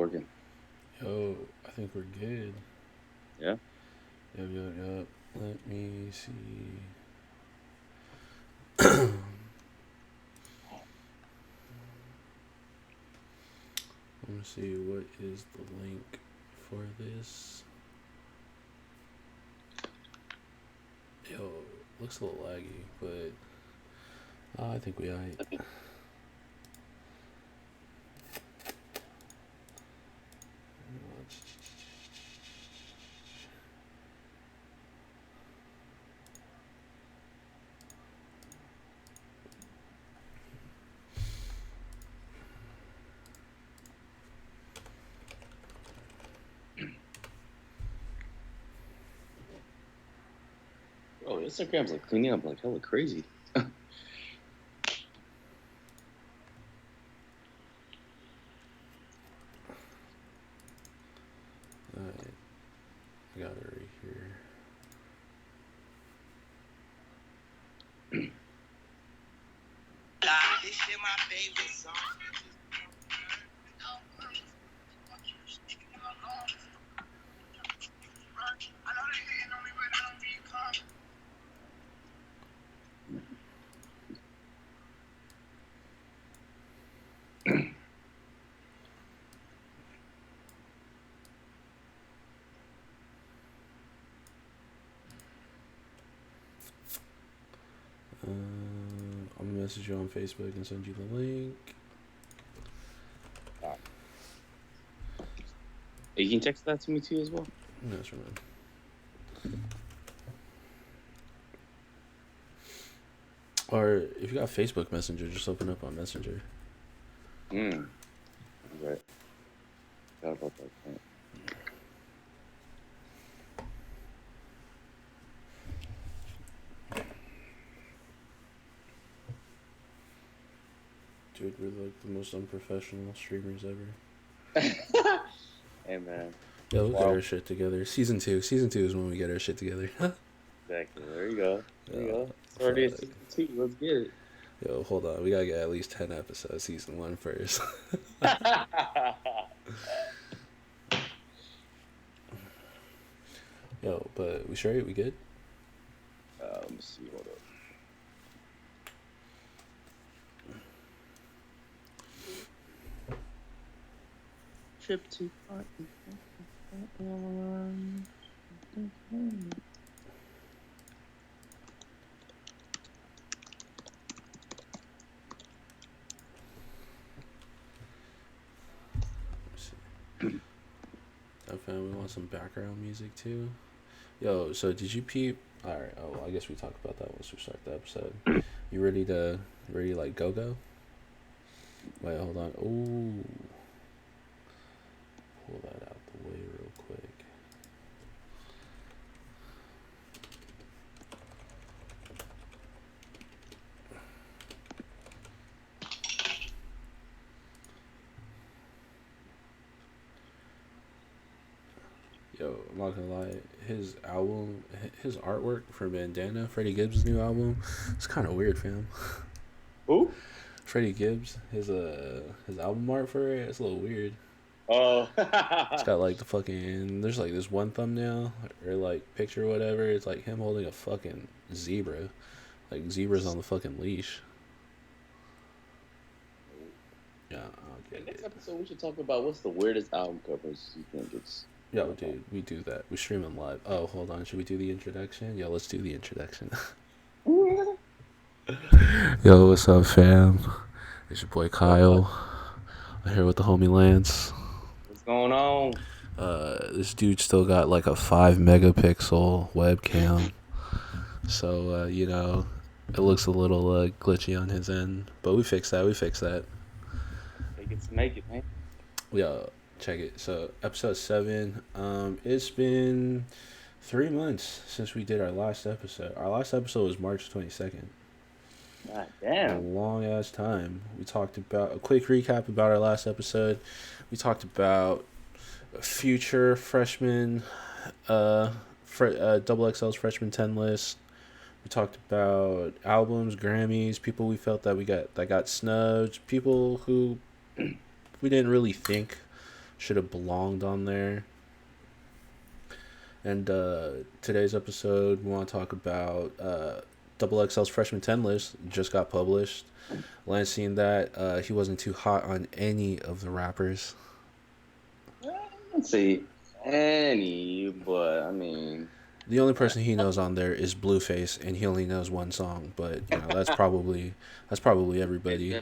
working. Yo, I think we're good. Yeah. Yep. Let me see. Let me see what is the link for this. Yo, looks a little laggy, but I think we alright. Bro, Instagram's like cleaning up like hella crazy. Alright, I got it right here. This shit my favorite song. I'm gonna message you on Facebook and send you the link. You can text that to me too as well. No, that's right. Or if you got Facebook Messenger, just open up on Messenger. Right. Forgot about that. Right. Dude, we're like the most unprofessional streamers ever. Hey man. Yeah, we'll get our shit together. Season 2 is when we get our shit together. Exactly. There you go. It's already season 2. Let's get it. Yo, hold on. We gotta get at least 10 episodes season 1 first. Yo, but we straight? We good? Let me see. Hold up. Trip to Okay, we want some background music too. Yo, so did you peep? All right. Oh, well, I guess we talk about that once we start the episode. You ready to like go? Wait, hold on. Ooh, pull that out the way real quick. Yo, I'm not gonna lie. His album, his artwork for Bandana, Freddie Gibbs' new album, it's kind of weird, fam. Who? Freddie Gibbs, his album art for it, it's a little weird. Oh. It's got like the fucking. There's like this one thumbnail or like picture or whatever. It's like him holding a fucking zebra, like zebras on the fucking leash. Yeah, I'll get Next it. episode, we should talk about what's the weirdest album covers you think it's. Yo, dude, we do that. We stream them live. Oh, hold on. Should we do the introduction? Yo, let's do the introduction. Yo, what's up, fam? It's your boy Kyle. I'm here with the homie Lance. What's going on? This dude still got like a 5 megapixel webcam. So, it looks a little glitchy on his end. But we fixed that. Make it, man. Yeah, check it. So, episode 7. It's been 3 months since we did our last episode. Our last episode was March 22nd. God damn. A long ass time. We talked about a quick recap about our last episode. We talked about future freshman, double XL's freshman 10 list. We talked about albums, Grammys, people we felt that got snubbed, people who we didn't really think should have belonged on there. And today's episode, we want to talk about Double XL's Freshman 10 list. Just got published. Lance seen that. He wasn't too hot on any of the rappers. Let's see any, but I mean, The only person he knows on there is Blueface, and he only knows one song. But you know that's probably everybody.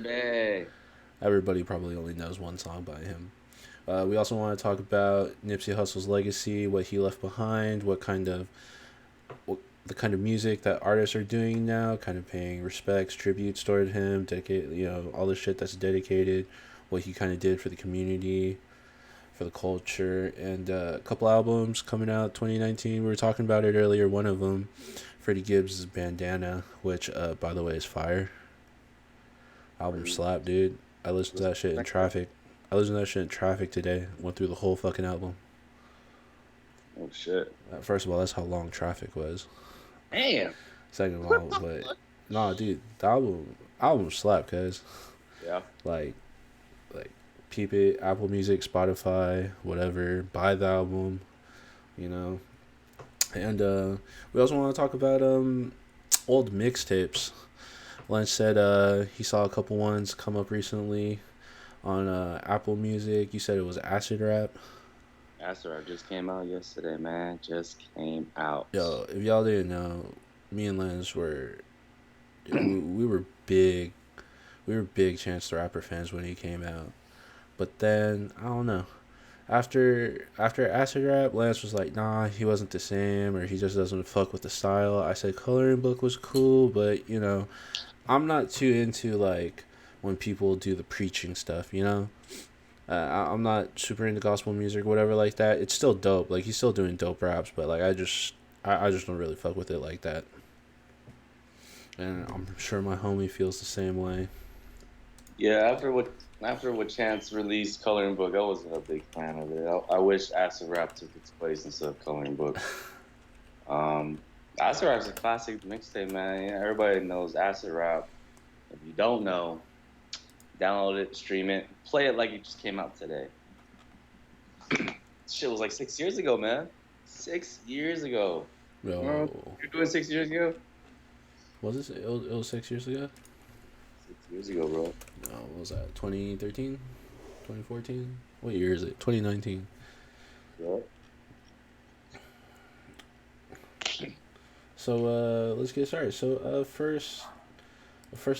Everybody probably only knows one song by him. We also want to talk about Nipsey Hussle's legacy, what he left behind, the kind of music that artists are doing now, kind of paying respects, tributes toward him, all the shit that's dedicated, what he kind of did for the community, for the culture, and a couple albums coming out 2019. We were talking about it earlier. One of them, Freddie Gibbs' Bandana, which by the way is fire. Album slap, dude. I listened to that shit in traffic. Today. Went through the whole fucking album. Oh shit! First of all, that's how long Traffic was. Damn. Second of all, but nah, dude, the album slapped, cuz. Yeah. Like, peep it, Apple Music, Spotify, whatever. Buy the album, you know. And we also want to talk about old mixtapes. Lynch said he saw a couple ones come up recently on Apple Music. You said it was Acid Rap. Acid Rap just came out yesterday, man. Just came out. Yo, if y'all didn't know, me and Lynch we were big Chance the Rapper fans when he came out. But then I don't know. After Acid Rap, Lance was like, nah, he wasn't the same, or he just doesn't fuck with the style. I said Coloring Book was cool, but you know, I'm not too into like when people do the preaching stuff, you know. I'm not super into gospel music, whatever like that. It's still dope. Like he's still doing dope raps, but like I just don't really fuck with it like that. And I'm sure my homie feels the same way. Yeah, after what Chance released Coloring Book, I wasn't a big fan of it. I wish Acid Rap took its place instead of Coloring Book. Acid Rap's a classic mixtape, man. Yeah, everybody knows Acid Rap. If you don't know, download it, stream it, play it like it just came out today. Shit was like 6 years ago, man. 6 years ago. Yo. You're doing 6 years ago? Was it? It was 6 years ago? 6 years ago, bro. No, what was that? 2013? 2014? What year is it? 2019. Yeah. So let's get started. So first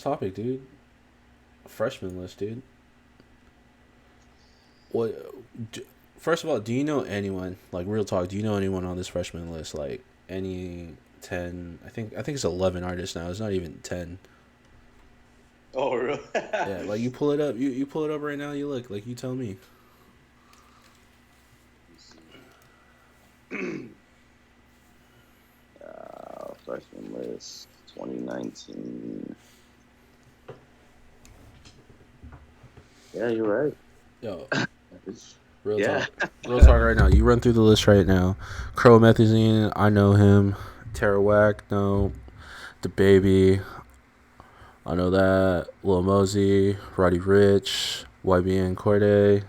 topic, dude. Freshman list, dude. First of all, do you know anyone, like real talk, do you know anyone on this freshman list? Like any 10, I think it's 11 artists now. It's not even 10. Oh, really? Yeah, like you pull it up. You pull it up right now, you look, like you tell me. Freshman list 2019. Yeah, you're right. Yo, Real talk right now. You run through the list right now. Crow Methazine, I know him. Tarawak, no. The Baby, I know that. Lil Mosey, Roddy Ricch, YBN Corday,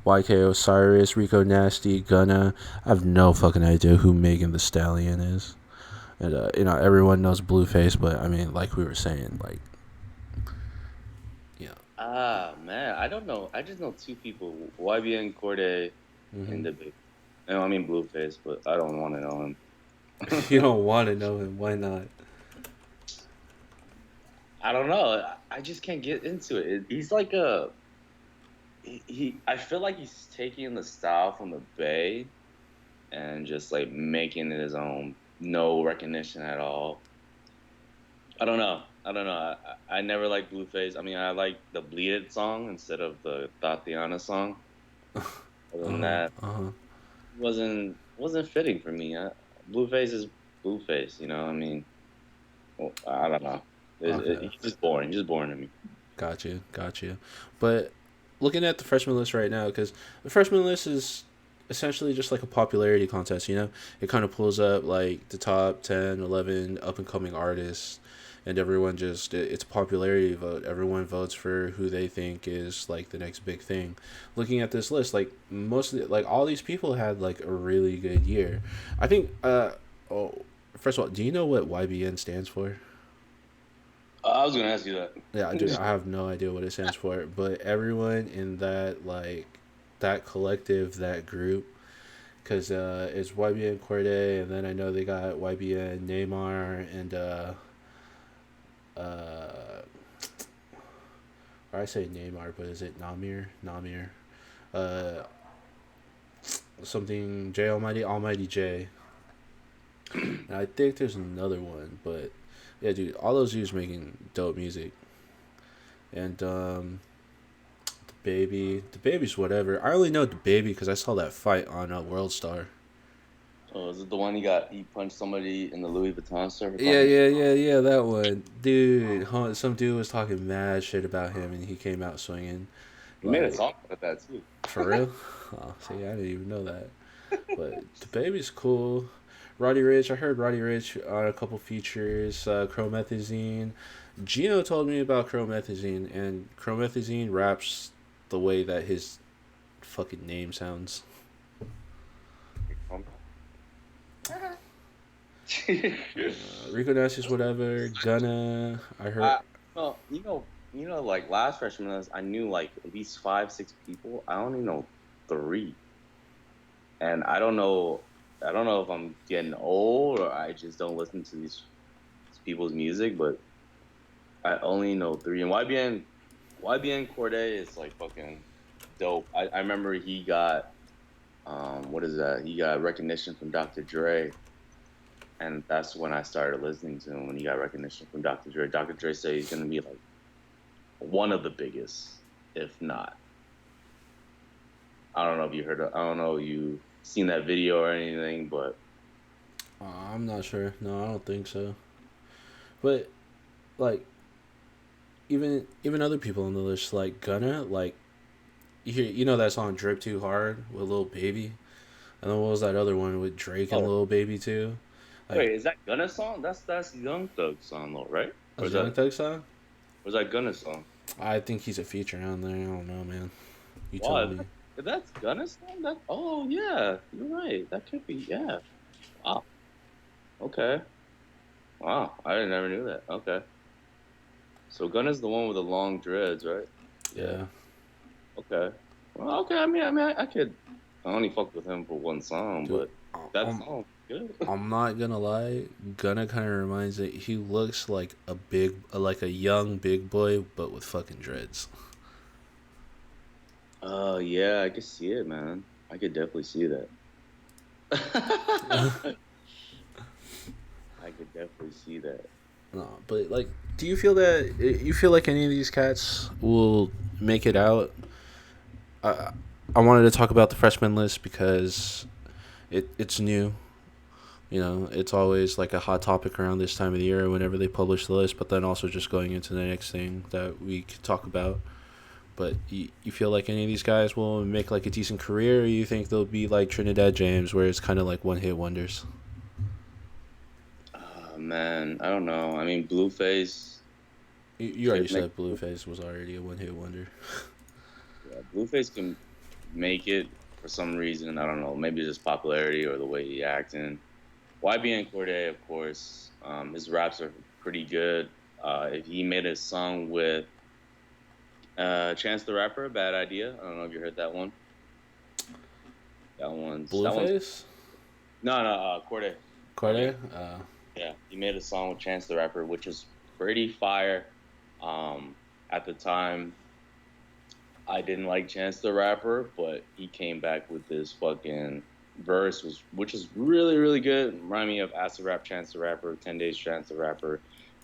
YK Osiris, Rico Nasty, Gunna. I have no fucking idea who Megan Thee Stallion is. And, everyone knows Blueface, but, I mean, like we were saying, like, man, I don't know. I just know two people, YBN Corday and the Big. I mean Blueface, but I don't want to know him. You don't want to know him. Why not? I don't know. I just can't get into it. He's like I feel like he's taking the style from the Bay and just like making it his own. No recognition at all. I don't know. I never liked Blueface. I mean, I like the Bleed It song instead of the Tatiana song. Other than that, wasn't fitting for me. Blueface is Blueface, you know. I mean, I don't know. He's just boring. He's just boring to me. Got you. But looking at the freshman list right now, because the freshman list is essentially just like a popularity contest, you know. It kind of pulls up like the top 10, 11 up and coming artists, and everyone just it's a popularity vote. Everyone votes for who they think is like the next big thing. Looking at this list, like most of like all these people had like a really good year. I think. Oh, first of all, do you know what YBN stands for? I was gonna ask you that. Yeah, I do. I have no idea what it stands for, but everyone in that like that collective, that group, because it's YBN Corday, and then I know they got YBN Neymar and uh, or I say Neymar, but is it Namir? Namir, uh, something J Almighty Almighty J, and I think there's another one, but yeah, dude, all those dudes making dope music, and the baby's whatever. I only know the baby because I saw that fight on World Star. Oh, is it the one he punched somebody in the Louis Vuitton store for Yeah, talking yeah, shit? yeah, yeah, that one, dude. Some dude was talking mad shit about him, and he came out swinging, He made a like song about that too. for real. Oh, see, I didn't even know that. But the baby's cool. Roddy Rich, I heard Roddy Rich on a couple features. Chromethazine. Gino told me about Chromethazine, and Chromethazine raps the way that his fucking name sounds. Rico Nasty's whatever. Gonna. I heard. I, well, like last freshman, I knew like at least 5, 6 people. I only know 3, and I don't know. I don't know if I'm getting old or I just don't listen to these people's music, but I only know 3. And YBN Corday is like fucking dope. I remember he got what is that? He got recognition from Dr. Dre, and that's when I started listening to him. When he got recognition from Dr. Dre, Dr. Dre said he's gonna be like one of the biggest, if not. I don't know if you heard. I don't know if you seen that video or anything, but I'm not sure. No, I don't think so. But like, even other people on the list, like Gunna, like you know that song "Drip Too Hard" with Lil Baby, and then what was that other one with Drake and oh Lil Baby too? Like, wait, is that Gunna's song? That's Young Thug's song though, right? Or a Young Thug song? was that Gunna's song? I think he's a feature on there. I don't know, man. You tell Wow, me. if that's Gunna's song. Yeah, you're right. That could be Wow. Okay. Wow, I never knew that. Okay. So Gunna's the one with the long dreads, right? Yeah. Yeah. Okay. Well, okay. I could. I only fucked with him for one song, Dude, but that I'm, song good. I'm not gonna lie. Gunna kind of reminds me. He looks like like a young big boy, but with fucking dreads. Oh yeah, I could see it, man. I could definitely see that. I could definitely see that. No, but like, do you feel that you feel like any of these cats will make it out? I I wanted to talk about the freshman list because it's new. You know, it's always like a hot topic around this time of the year whenever they publish the list. But then also just going into the next thing that we could talk about. But you feel like any of these guys will make like a decent career, or you think they'll be like Trinidad James, where it's kind of like one hit wonders? Oh man, I don't know. I mean, Blueface You already could make. said Blueface was already a one hit wonder. Yeah, Blueface can make it for some reason. I don't know. Maybe just popularity or the way he acting. YBN Corday, of course, his raps are pretty good. If he made a song with Chance the Rapper, Bad Idea. I don't know if you heard that one. That one's Blueface? Corday. Corday? Yeah, he made a song with Chance the Rapper, which is pretty fire. At the time, I didn't like Chance the Rapper, but he came back with this fucking verse, which is really, really good. Remind me of Acid Rap Chance the Rapper, 10 Days Chance the Rapper.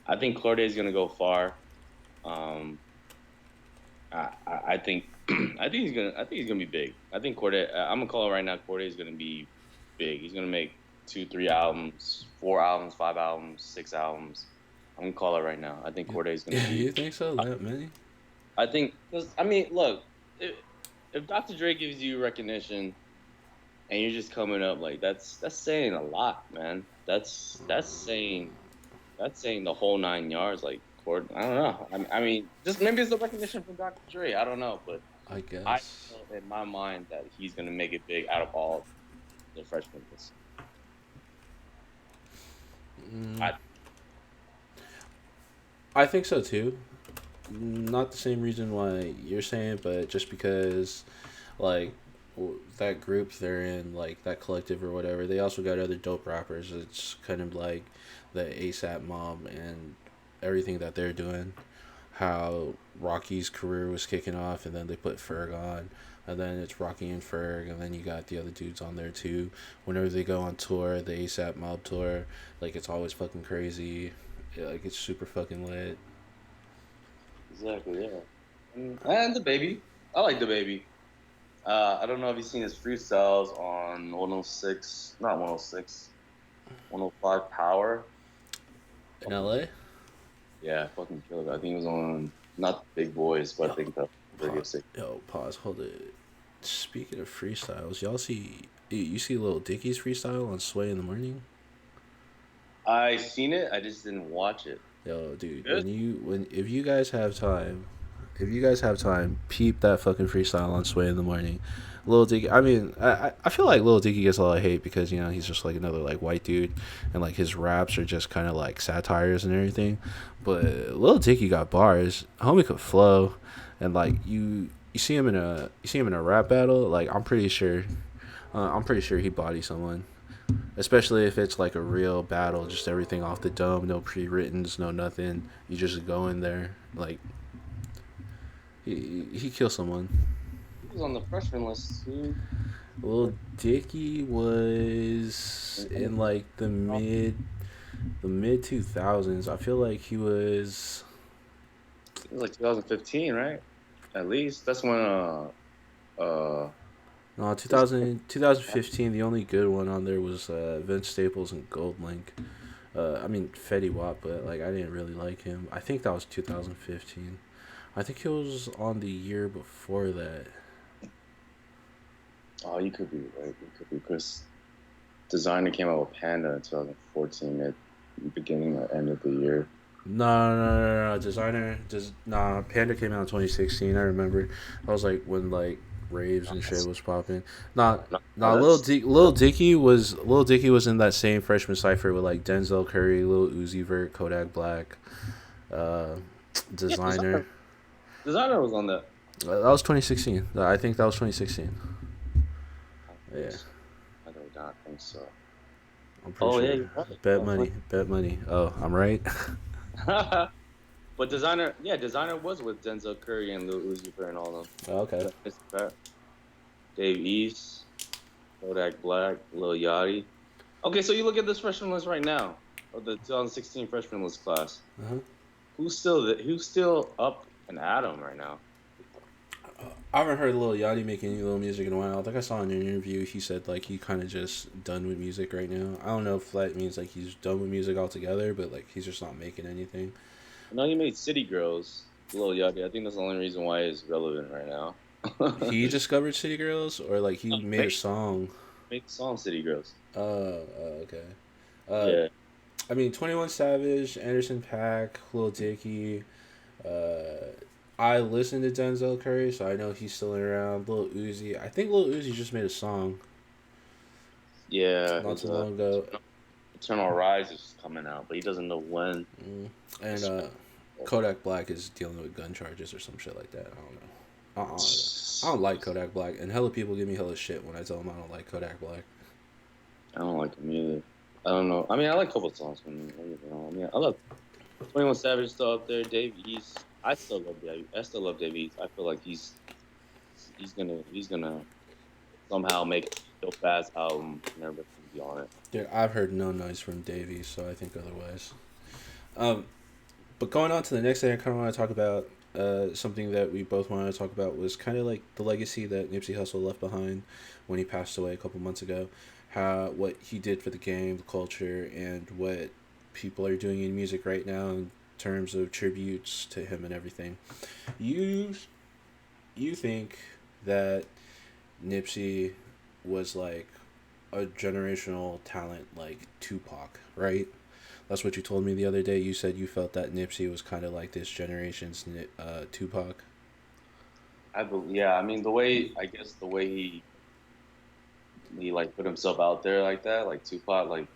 I think Corday's gonna go far. Um, I think I think he's gonna be big. I think Corday. I'm gonna call it right now. Corday's gonna be big. He's gonna make 2, 3 albums, 4 albums, 5 albums, 6 albums. I'm gonna call it right now. I think Corday's gonna Yeah, be. you think so? That many? I think. 'Cause, I mean, look, if Dr. Dre gives you recognition and you're just coming up like that's saying a lot, man. That's saying That's saying the whole 9 yards. Like, court. I don't know. I mean, just maybe it's the recognition from Dr. Dre. I don't know, but I I guess. feel in my mind that he's gonna make it big out of all the freshmen list. Mm, I I think so too. Not the same reason why you're saying, but just because like that group they're in, like that collective or whatever, they also got other dope rappers. It's kind of like the ASAP mob and everything that they're doing. How Rocky's career was kicking off, and then they put Ferg on, and then it's Rocky and Ferg, and then you got the other dudes on there too. Whenever they go on tour, the ASAP mob tour, like it's always fucking crazy. Yeah, like it's super fucking lit. exactly yeah. And the baby. I like the baby. I don't know if you've seen his freestyles on 106, not 106, 105 Power. In Fucking, LA. yeah, fucking killed it. I think it was on not Big Boys, but I think the radio station. Pause. Hold it. Speaking of freestyles, y'all see you see Little Dicky's freestyle on Sway in the Morning? I seen it. I just didn't watch it. Yo, dude, Good. when if you guys have time, if you guys have time, peep that fucking freestyle on Sway in the Morning. Lil Dicky, I mean, I feel like Lil Dicky gets a lot of hate because he's just like another like white dude, and like his raps are just kind of like satires and everything. But Lil Dicky got bars. Homie could flow, and like you see him in a rap battle. Like I'm pretty sure he body someone. Especially if it's like a real battle, just everything off the dome, no pre-writtens, no nothing. You just go in there, like he kills someone. He was on the freshman list too. Lil Dicky was in like the mid 2000s. I feel like he was It was like 2015, right? At least that's when uh no this 2015. The only good one on there was Vince Staples and Gold Link. I mean Fetty Wap, but like I didn't really like him. I think that was 2015. I think he was on the year before that. oh you could be right. You could be because Designer came out with Panda in 2014 at the beginning or end of the year. No. Nah. Panda came out in 2016. I remember. I was like when like raves No, and shit that's, was popping. Nah, no, that's Lil Dicky was in that same freshman cipher with like Denzel Curry, Lil Uzi Vert, Kodak Black, uh, yeah. Designer. Designer was on that. That was 2016. I think that was 2016. I think Yeah, so. I do not think so. I'm pretty Oh yeah, sure. you're right. Bet That was money, bet money. Oh, I'm right. but Designer, yeah, Designer was with Denzel Curry and Lil Uzi Vert and all them. Oh, okay. It's fair. Dave East, Kodak Black, Lil Yachty. Okay, so you look at this freshman list right now, of the 2016 freshman list class. Uh-huh. Who's still up and at 'em right now? I haven't heard Lil Yachty make any little music in a while. I think I saw in an interview he said like he kind of just done with music right now. I don't know if that means like he's done with music altogether, but like he's just not making anything. I know he made City Girls, Lil Yachty. I think that's the only reason why he's relevant right now. He discovered City Girls, or like he made a make, song. make the song City Girls. Okay. Uh, Yeah. I mean 21 Savage, Anderson Paak, Lil Dicky. Uh, I listen to Denzel Curry, so I know he's still around. Lil Uzi, I think Lil Uzi just made a song Yeah, not his too long ago. Eternal Rise is coming out, but he doesn't know when. Mm. And Kodak Black is dealing with gun charges or some shit like that. I don't know. I don't like Kodak Black, and hella people give me hella shit when I tell them I don't like Kodak Black. I don't like him either. I don't know. I mean, I like a couple songs from him. You know, I mean, I love 21 Savage still up there. Dave East. I still love Dave. I still love Dave East. I feel like he's gonna somehow make a dope ass album and everybody can be on it. Dude, I've heard no noise from Davies, so I think otherwise. Um, but going on to the next thing I kind of want to talk about, something that we both wanted to talk about was kind of like the legacy that Nipsey Hussle left behind when he passed away a couple months ago. How what he did for the game, the culture, and what people are doing in music right now in terms of tributes to him and everything. You you think that Nipsey was like a generational talent like Tupac, right? That's what you told me the other day. You said you felt that Nipsey was kind of like this generation's Tupac. I believe, yeah. I mean, the way I guess the way he like put himself out there like that, like Tupac, like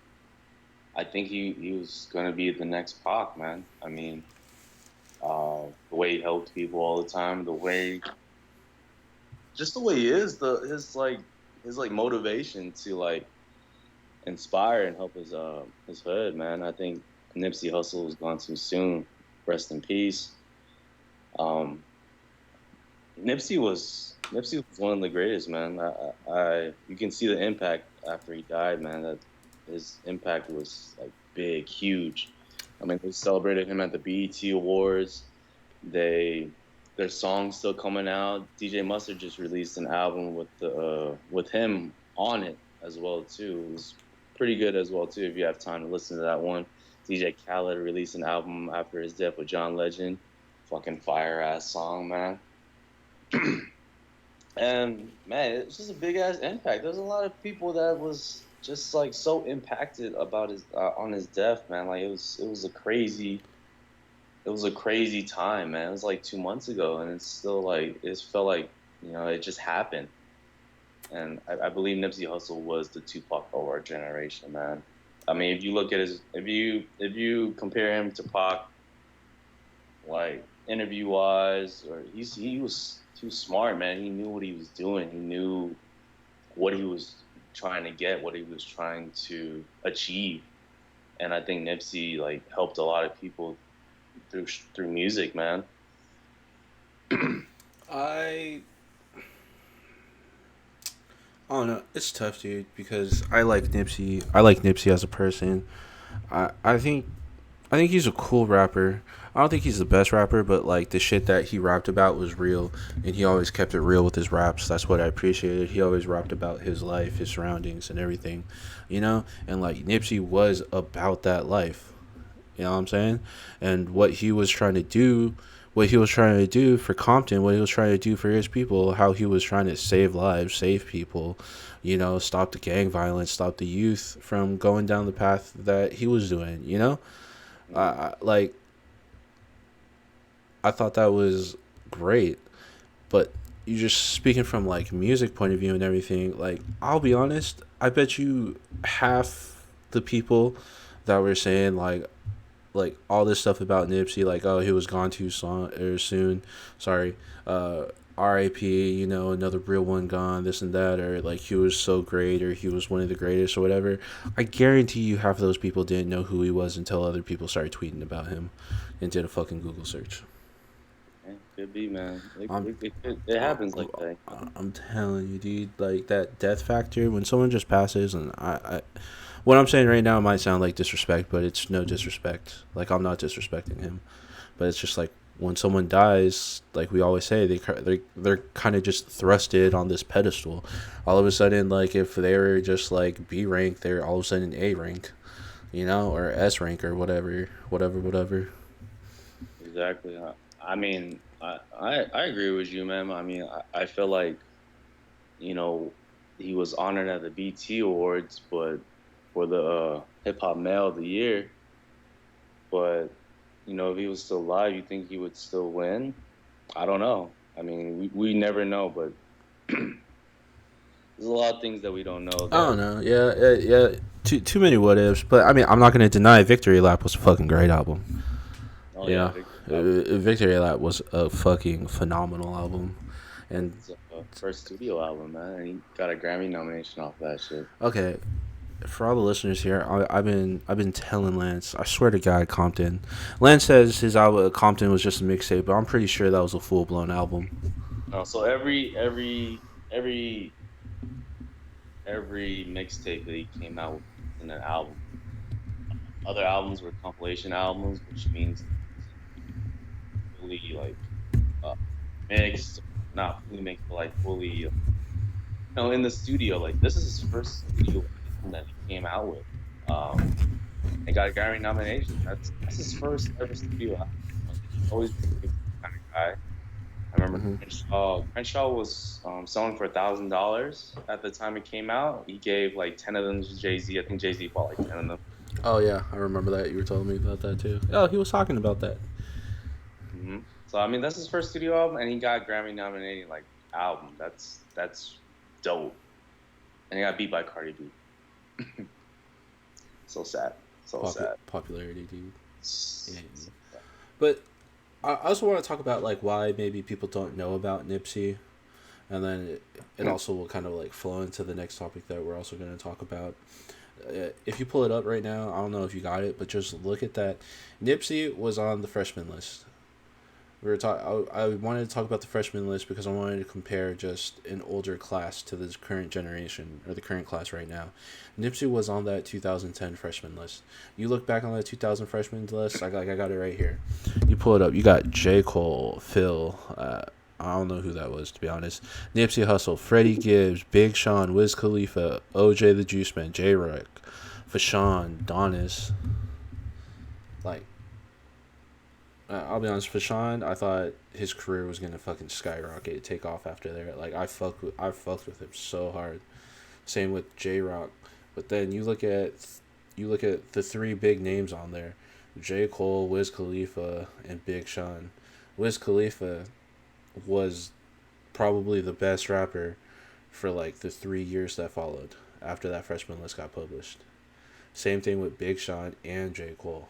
I think he was gonna be the next Pac, man. I mean, the way he helped people all the time, the way just the way he is, the his like motivation to like inspire and help his hood, man. I think Nipsey Hussle was gone too soon. Rest in peace. Um, Nipsey was one of the greatest, man. You can see the impact after he died, man. That his impact was like big, huge. I mean, they celebrated him at the BET Awards. They their songs still coming out. DJ Mustard just released an album with him on it as well too. It was pretty good as well too. If you have time to listen to that one, DJ Khaled released an album after his death with John Legend. Fucking fire ass song, man. And man, it's just a big ass impact. There's a lot of people that was just like so impacted about his on his death, man. Like it was a crazy time, man. It was like 2 months ago, and it's still like it felt like it just happened. And I believe Nipsey Hussle was the Tupac of our generation, man. I mean, if you look at if you compare him to Pac, like interview wise, or he was too smart, man. He knew what he was doing. He knew what he was trying to get, what he was trying to achieve. And I think Nipsey like helped a lot of people through music, man. I I don't know. It's tough, dude, because I like Nipsey. I like Nipsey as a person. I think he's a cool rapper. I don't think he's the best rapper, but like the shit that he rapped about was real, and he always kept it real with his raps. That's what I appreciated. He always rapped about his life, his surroundings, and everything, And like Nipsey was about that life. You know what I'm saying? And what he was trying to do for Compton, what he was trying to do for his people, how he was trying to save lives, save people, stop the gang violence, stop the youth from going down the path that he was doing. Like I thought that was great, but you just speaking from like music point of view and everything. Like I'll be honest, I bet you half the people that were saying like all this stuff about Nipsey, like oh he was gone too soon, sorry, R.I.P. Another real one gone, this and that, or like he was so great, or he was one of the greatest, or whatever. I guarantee you half of those people didn't know who he was until other people started tweeting about him, and did a fucking Google search. Yeah, could be, man. I'm It happens like that. I'm telling you, dude. Like that death factor when someone just passes, and what I'm saying right now might sound like disrespect, but it's no disrespect. Like I'm not disrespecting him, but it's just like when someone dies, like we always say, they're kind of just thrusted on this pedestal. All of a sudden, like if they were just like B rank, they're all of a sudden A rank, or S rank or whatever. Exactly. I mean, I agree with you, man. I mean, I feel like you know he was honored at the BT Awards, but for the hip hop male of the year. But if he was still alive, you think he would still win? I don't know. I mean, we never know, but there's a lot of things that we don't know. I don't That know. Yeah. Too many what ifs, but I mean, I'm not gonna deny Victory Lap was a fucking great album. oh yeah, Yeah, Victory Lap was a fucking phenomenal album. And it's a first studio album, man. And he got a Grammy nomination off that shit. okay, for all the listeners here, I've been telling Lance. I swear to God, Compton. Lance says his album Compton was just a mixtape, but I'm pretty sure that was a full blown album. No, so every mixtape that he came out with in an album. Other albums were compilation albums, which means fully like uh, mixed, not fully mixed, but like fully, in the studio. Like this is his first studio album that he came out with. And got a Grammy nomination. That's his first ever studio album. He's always been a big kind of guy. I remember Hmm. Crenshaw was selling for $1,000 at the time it came out. He gave like 10 of them to Jay-Z. I think Jay-Z bought like 10 of them. Oh yeah, I remember that. You were telling me about that too. Oh, he was talking about that. So I mean, that's his first studio album, and he got Grammy nominating like album. That's dope. And he got beat by Cardi B. So sad. So sad. Popularity, dude. Yeah. So sad. But I also want to talk about like why maybe people don't know about Nipsey, and then it also will kind of like flow into the next topic that we're also going to talk about. If you pull it up right now, I don't know if you got it, but just look at that. Nipsey was on the freshman list. We were talk. I wanted to talk about the freshman list because I wanted to compare just an older class to this current generation or the current class right now. Nipsey was on that 2010 freshman list. You look back on that 2000 freshman list. I got it right here. You pull it up. You got J. Cole, Phil. I don't know who that was, to be honest. Nipsey Hussle, Freddie Gibbs, Big Sean, Wiz Khalifa, OJ the Juice Man, J. Rock, Fashawn, Donis. Like, I'll be honest, Fashawn, I thought his career was gonna fucking skyrocket, take off after there. Like, I fucked with him so hard. Same with J Rock, but then you look at the three big names on there: J Cole, Wiz Khalifa, and Big Sean. Wiz Khalifa was probably the best rapper for like the 3 years that followed after that freshman list got published. Same thing with Big Sean and J Cole.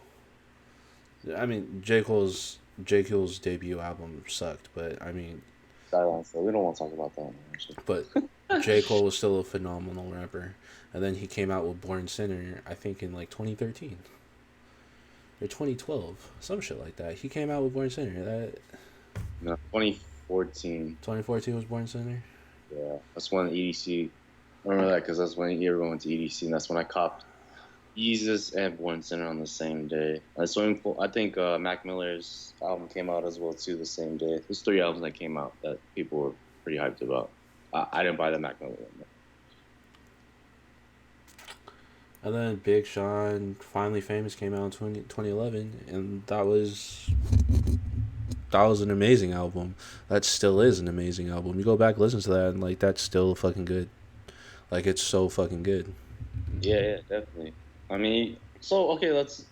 I mean, J Cole's debut album sucked, but I mean, Silence. So we don't want to talk about that one, actually. but J Cole was still a phenomenal rapper. And then he came out with Born Sinner, I think in like 2013 or 2012, some shit like that. He came out with Born Sinner. That No, 2014. 2014 was Born Sinner. Yeah, that's when EDC. I remember that because that's when everyone went to EDC, and that's when I copped Jesus and Born Sinner on the same day. I think Mac Miller's album came out as well too the same day. There's three albums that came out that people were pretty hyped about. I didn't buy the Mac Miller one. And then Big Sean, Finally Famous, came out in 2011, and that was an amazing album. That still is an amazing album. You go back, listen to that, and like that's still fucking good. Like it's so fucking good. Yeah, definitely. I mean, so okay, let's.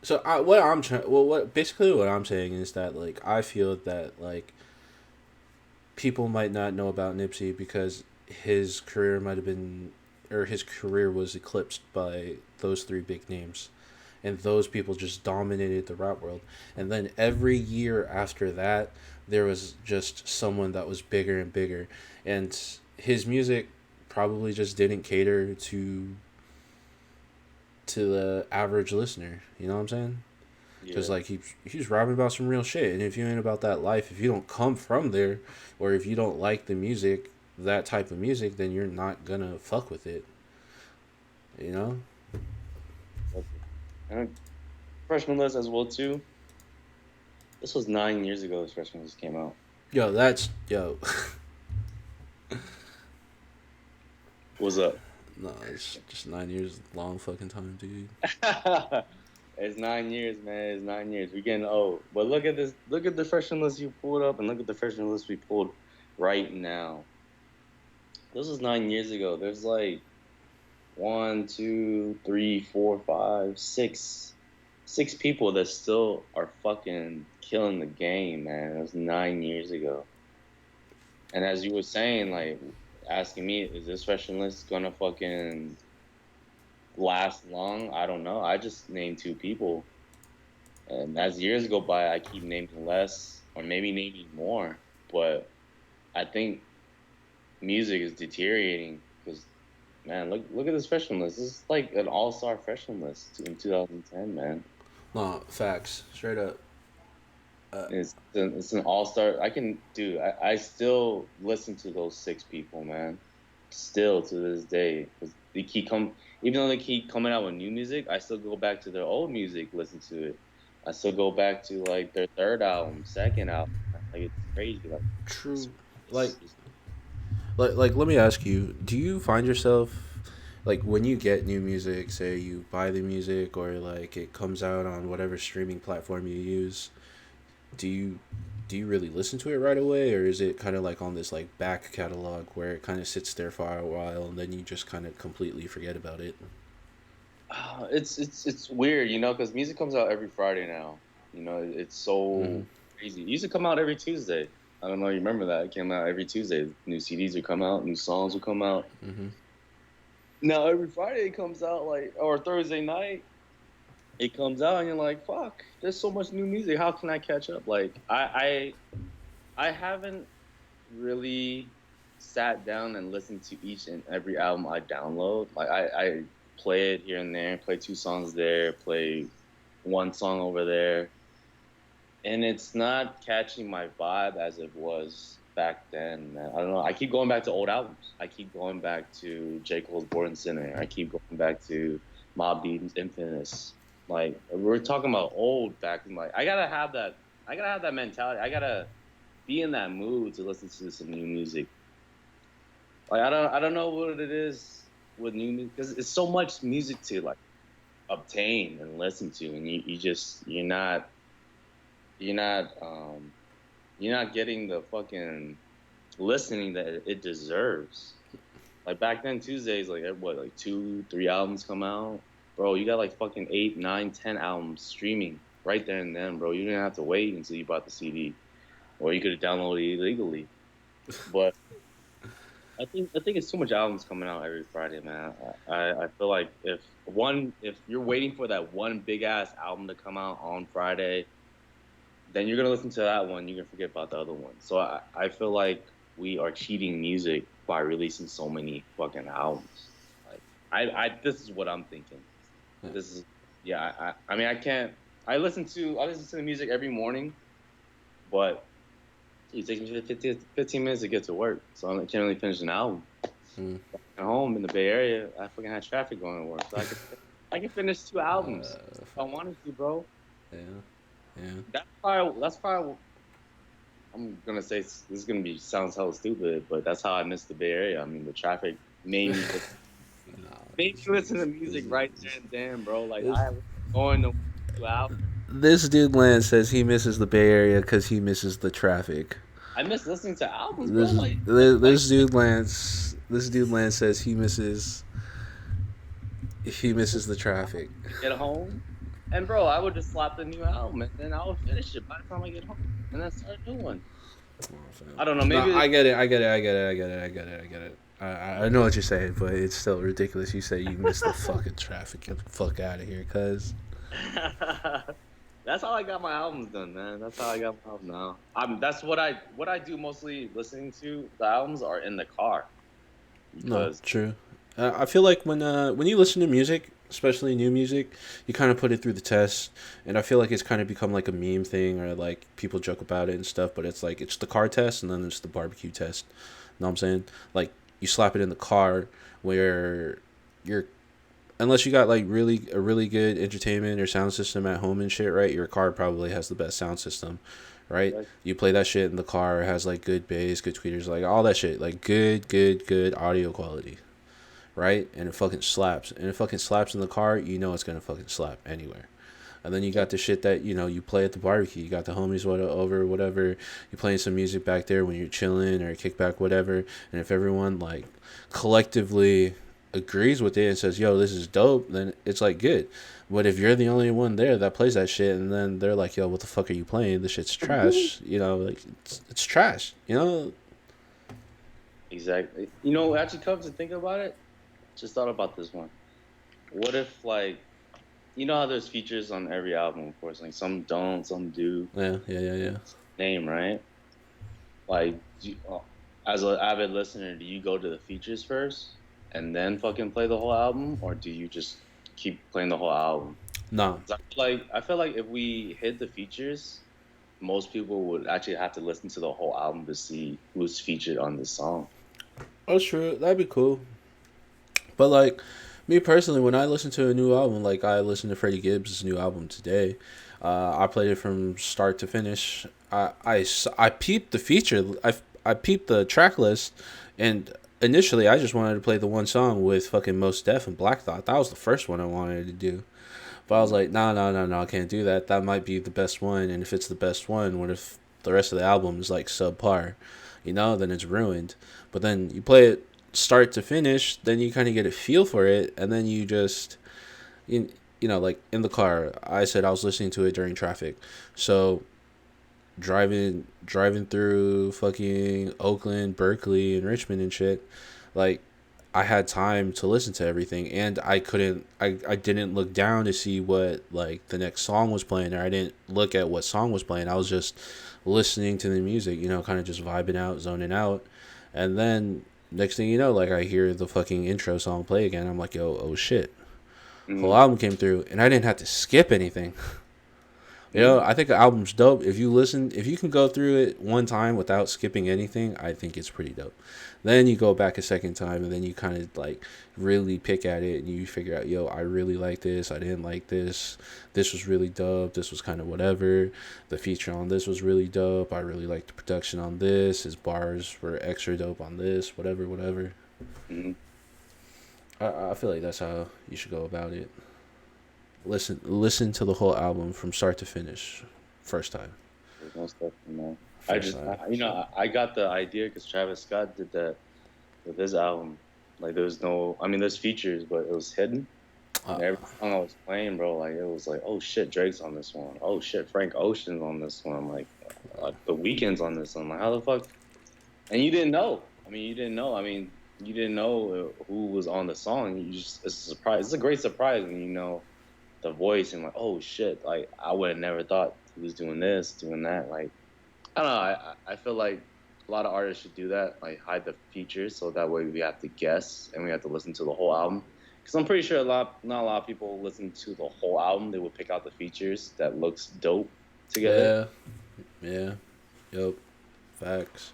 So what I'm trying, well, what basically what I'm saying is that like I feel that like people might not know about Nipsey because his career might have been, or his career was eclipsed by those three big names, and those people just dominated the rap world. And then every year after that, there was just someone that was bigger and bigger, and his music probably just didn't cater to the average listener. You know what I'm saying? Because Yeah. like he's rapping about some real shit, and if you ain't about that life, if you don't come from there, or if you don't like the music, that type of music, then you're not gonna fuck with it. You know? And freshman list as well too. This was 9 years ago. This freshman list came out. Yo, that's yo. What's up? No, it's just 9 years, long fucking time, dude. It's 9 years, man. It's 9 years. We're getting old. But look at this. Look at the freshman list you pulled up, and look at the freshman list we pulled right now. This was 9 years ago. There's like one, two, three, four, five, six people that still are fucking killing the game, man. It was 9 years ago. And as you were saying, like asking me, is this freshman list gonna fucking last long? I don't know. I just named two people. And as years go by, I keep naming less or maybe naming more. But I think music is deteriorating because, man, look at this freshman list. This is like an all-star freshman list in 2010, man. No, facts, straight up. It's an all-star. I still listen to those six people, man. Still to this day, 'cause even though they keep coming out with new music, I still go back to their old music, listen to it. I still go back to like their third album, second album. Like it's crazy. Like it's, True. Like, it's let me ask you: do you find yourself like when you get new music, say you buy the music or like it comes out on whatever streaming platform you use? Do you do you really listen to it right away, or is it kind of like on this like back catalog where it kind of sits there for a while and then you just kind of completely forget about it? It's weird, you know, because music comes out every Friday now. You know, it's so Mm-hmm. crazy. It used to come out every Tuesday. I don't know, you remember that? It came out every Tuesday. New CDs would come out, new songs would come out. Mm-hmm. Now every Friday it comes out, like, or Thursday night it comes out, and you're like, fuck, there's so much new music. How can I catch up? Like, I haven't really sat down and listened to each and every album I download. Like, I play it here and there, play two songs there, play one song over there, and it's not catching my vibe as it was back then, man. I don't know. I keep going back to old albums. I keep going back to J. Cole's Born Sinner. I keep going back to Mobb Deep's Infamous. Like, we're talking about old back in, like, I gotta have that. I gotta have that mentality. I gotta be in that mood to listen to some new music. Like, I don't know what it is with new music, because it's so much music to like obtain and listen to, and you just you're not you're not getting the fucking listening that it deserves. Like, back then, Tuesdays, like, what, like 2, 3 albums come out, bro. You got like fucking 8, 9, 10 albums streaming right there and then, bro. You didn't have to wait until you bought the CD, or you could have downloaded it illegally. But I think it's too much albums coming out every Friday, man. I feel like if you're waiting for that one big ass album to come out on Friday, then you're gonna listen to that one. You're gonna forget about the other one. So I feel like we are cheating music by releasing so many fucking albums. Like, I this is what I'm thinking. This is, yeah. I mean, I can't. I listen to the music every morning, but it takes me 15 minutes to get to work, so I can't really finish an album. Mm. At home in the Bay Area, I fucking had traffic going to work, so I can finish 2 albums if I wanted to, bro. Yeah. Yeah. That's probably. I'm gonna say this is gonna be sounds hella stupid, but that's how I miss the Bay Area. I mean, the traffic made me Nah, made me listen to music right there and then, bro. Like, I was going to 2 hours. this dude Lance says he misses the Bay Area because he misses the traffic. I miss listening to albums, bro. This Like, this dude Lance says he misses the traffic. get home, and bro, I would just slap the new album, and then I would finish it by the time I get home, and then start a new one. I don't know, maybe No, I get it. I know what you're saying, but it's still ridiculous. You say you miss the fucking traffic. Get the fuck out of here, cuz. that's how I got my albums done, man. That's how I got my album now. That's what I do mostly. Listening to the albums are in the car, No, because true. I feel like when you listen to music, especially new music, you kind of put it through the test, and I feel like it's kind of become like a meme thing, or like people joke about it and stuff. But it's like it's the car test, and then it's the barbecue test. Know what I'm saying? Like, you slap it in the car where you're, unless you got like a really good entertainment or sound system at home and shit, right? Your car probably has the best sound system, right? like, You play that shit in the car, it has like good bass, good tweeters, like all that shit, like good audio quality, right? And it fucking slaps. And it fucking slaps in the car, you know it's gonna fucking slap anywhere. And then you got the shit that, you play at the barbecue. You got the homies over, whatever. You playing some music back there when you're chilling or kickback, whatever. And if everyone, like, collectively agrees with it and says, yo, this is dope, then it's, like, good. But if you're the only one there that plays that shit, and then they're like, yo, what the fuck are you playing? This shit's trash. Like, it's trash, exactly. Actually, come to think about it, just thought about this one. What if, like, how there's features on every album, of course. Like, some don't, some do. Yeah. Name, right? Like, as an avid listener, do you go to the features first and then fucking play the whole album, or do you just keep playing the whole album? Nah. 'Cause I feel like if we hit the features, most people would actually have to listen to the whole album to see who's featured on this song. Oh, true. That'd be cool. But, like, me personally, when I listen to a new album, like I listened to Freddie Gibbs' new album today, I played it from start to finish. I peeped the feature, I peeped the track list, and initially I just wanted to play the one song with fucking Mos Def and Black Thought. That was the first one I wanted to do. But I was like, no, I can't do that. That might be the best one, and if it's the best one, what if the rest of the album is like subpar? Then it's ruined. But then you play it start to finish, then you kind of get a feel for it, and then you just you, you know, like in the car, I said I was listening to it during traffic. So driving through fucking Oakland, Berkeley, and Richmond and shit, like I had time to listen to everything, and I didn't look down to see what like the next song was playing, or I didn't look at what song was playing. I was just listening to the music, you know, kind of just vibing out, zoning out, and then next thing you know, like I hear the fucking intro song play again. I'm like, yo, oh shit, whole Mm-hmm. album came through, and I didn't have to skip anything. You know, I think the album's dope. If you can go through it one time without skipping anything, I think it's pretty dope. Then you go back a second time, and then you kind of like really pick at it, and you figure out, yo, I really like this. I didn't like this. This was really dope. This was kind of whatever. The feature on this was really dope. I really liked the production on this. His bars were extra dope on this. Whatever, whatever. Mm-hmm. I feel like that's how you should go about it. Listen to the whole album from start to finish, first time. There's no stuff in there. First time. I got the idea because Travis Scott did that with his album. Like, there was no, I mean, there's features, but it was hidden. And every song I was playing, bro, like, it was like, oh shit, Drake's on this one. Oh shit, Frank Ocean's on this one. I'm like, The Weeknd's on this one. I'm like, how the fuck? And you didn't know. I mean, you didn't know. I mean, you didn't know who was on the song. You just, it's a surprise. It's a great surprise when you know the voice and like, oh shit, like I would have never thought he was doing this, doing that. Like, I don't know. I feel like a lot of artists should do that, like hide the features, so that way we have to guess and we have to listen to the whole album. Because I'm pretty sure not a lot of people listen to the whole album. They would pick out the features that looks dope together. Yeah, yep, facts.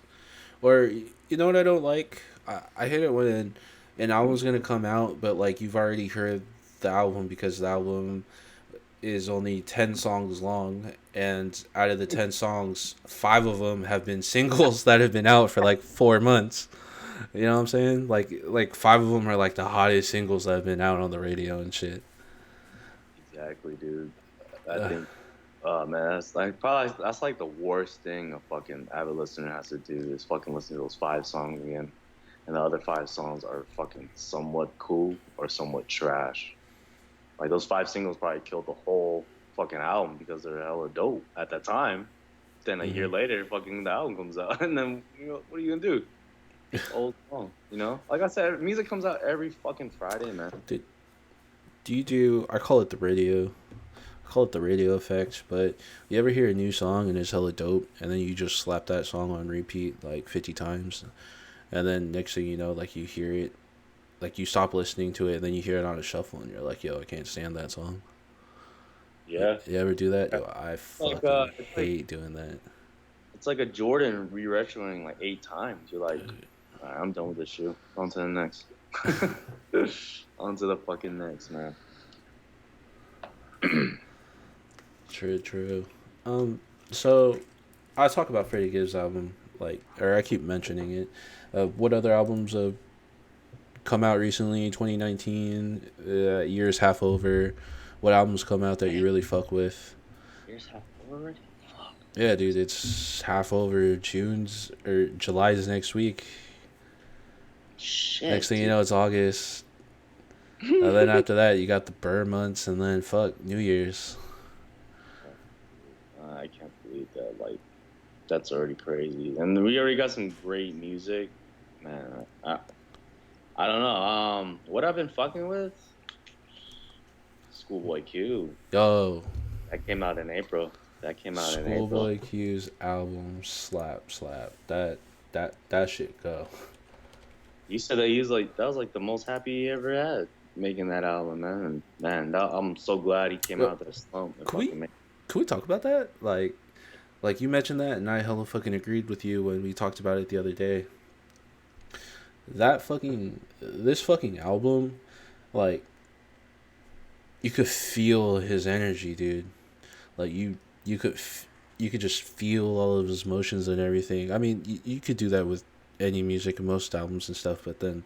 Or you know what I don't like? I hate it when an album's gonna come out, but like you've already heard the album because the album is only 10 songs long, and out of the 10 songs, 5 of them have been singles that have been out for like 4 months. You know what I'm saying? Like 5 of them are like the hottest singles that have been out on the radio and shit. Exactly, dude. I think, oh man, that's like probably that's like the worst thing a fucking avid listener has to do is fucking listen to those 5 songs again, and the other 5 songs are fucking somewhat cool or somewhat trash. Like, those 5 singles probably killed the whole fucking album because they're hella dope at that time. Then a year later, fucking the album comes out, and then what are you gonna do? Old song, Like I said, music comes out every fucking Friday, man. Do you do? I call it the radio. I call it the radio effect. But you ever hear a new song and it's hella dope, and then you just slap that song on repeat like 50 times, and then next thing you know, like you hear it, like you stop listening to it, and then you hear it on a shuffle, and you're like, yo, I can't stand that song. Yeah, You ever do that? Yo, I like fucking hate doing that. it's like a Jordan re-retroing like 8 times. You're like, all right, I'm done with this shoe. On to the next. On to the fucking next, man. True. So I talk about Freddie Gibbs' album, like, or I keep mentioning it. What other albums have come out recently? 2019, year's half over. What albums come out that you really fuck with? Here's half over. Fuck. Yeah, dude, it's half over. June's or July's next week. Shit. Next thing you know, it's August. And then after that, you got the Burr months, and then fuck New Year's. I can't believe that. Like, that's already crazy. And we already got some great music, man. I don't know. What I've been fucking with? Schoolboy Q. Yo, That came out in April. Schoolboy Q's album slap. That shit go. You said that that was like the most happy he ever had making that album, man. And man, I'm so glad he came out of that slump. And Can we talk about that? Like you mentioned that, and I hella fucking agreed with you when we talked about it the other day. This fucking album, like, you could feel his energy, dude. Like you could just feel all of his emotions and everything. I mean, you could do that with any music and most albums and stuff, but then,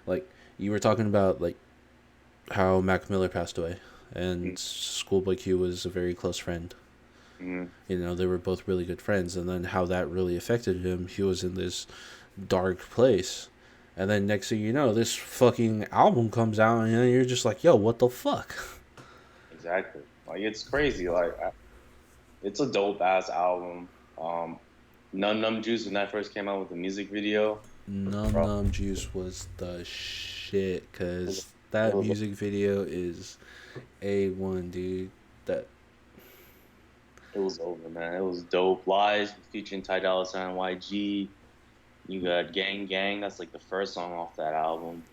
like, you were talking about like how Mac Miller passed away, and Schoolboy Q was a very close friend. You know, they were both really good friends, and then how that really affected him. He was in this dark place, and then next thing you know, this fucking album comes out, and you're just like, yo, what the fuck? exactly. Like it's crazy. It's a dope ass album. Num Num Juice when that first came out with the music video, Num bro, Num Juice was the shit, it was, cause it that was music video is A1, dude. That it was over, man. It was dope. Lies featuring Ty Dolla Sign, YG. You got Gang Gang. That's like the first song off that album.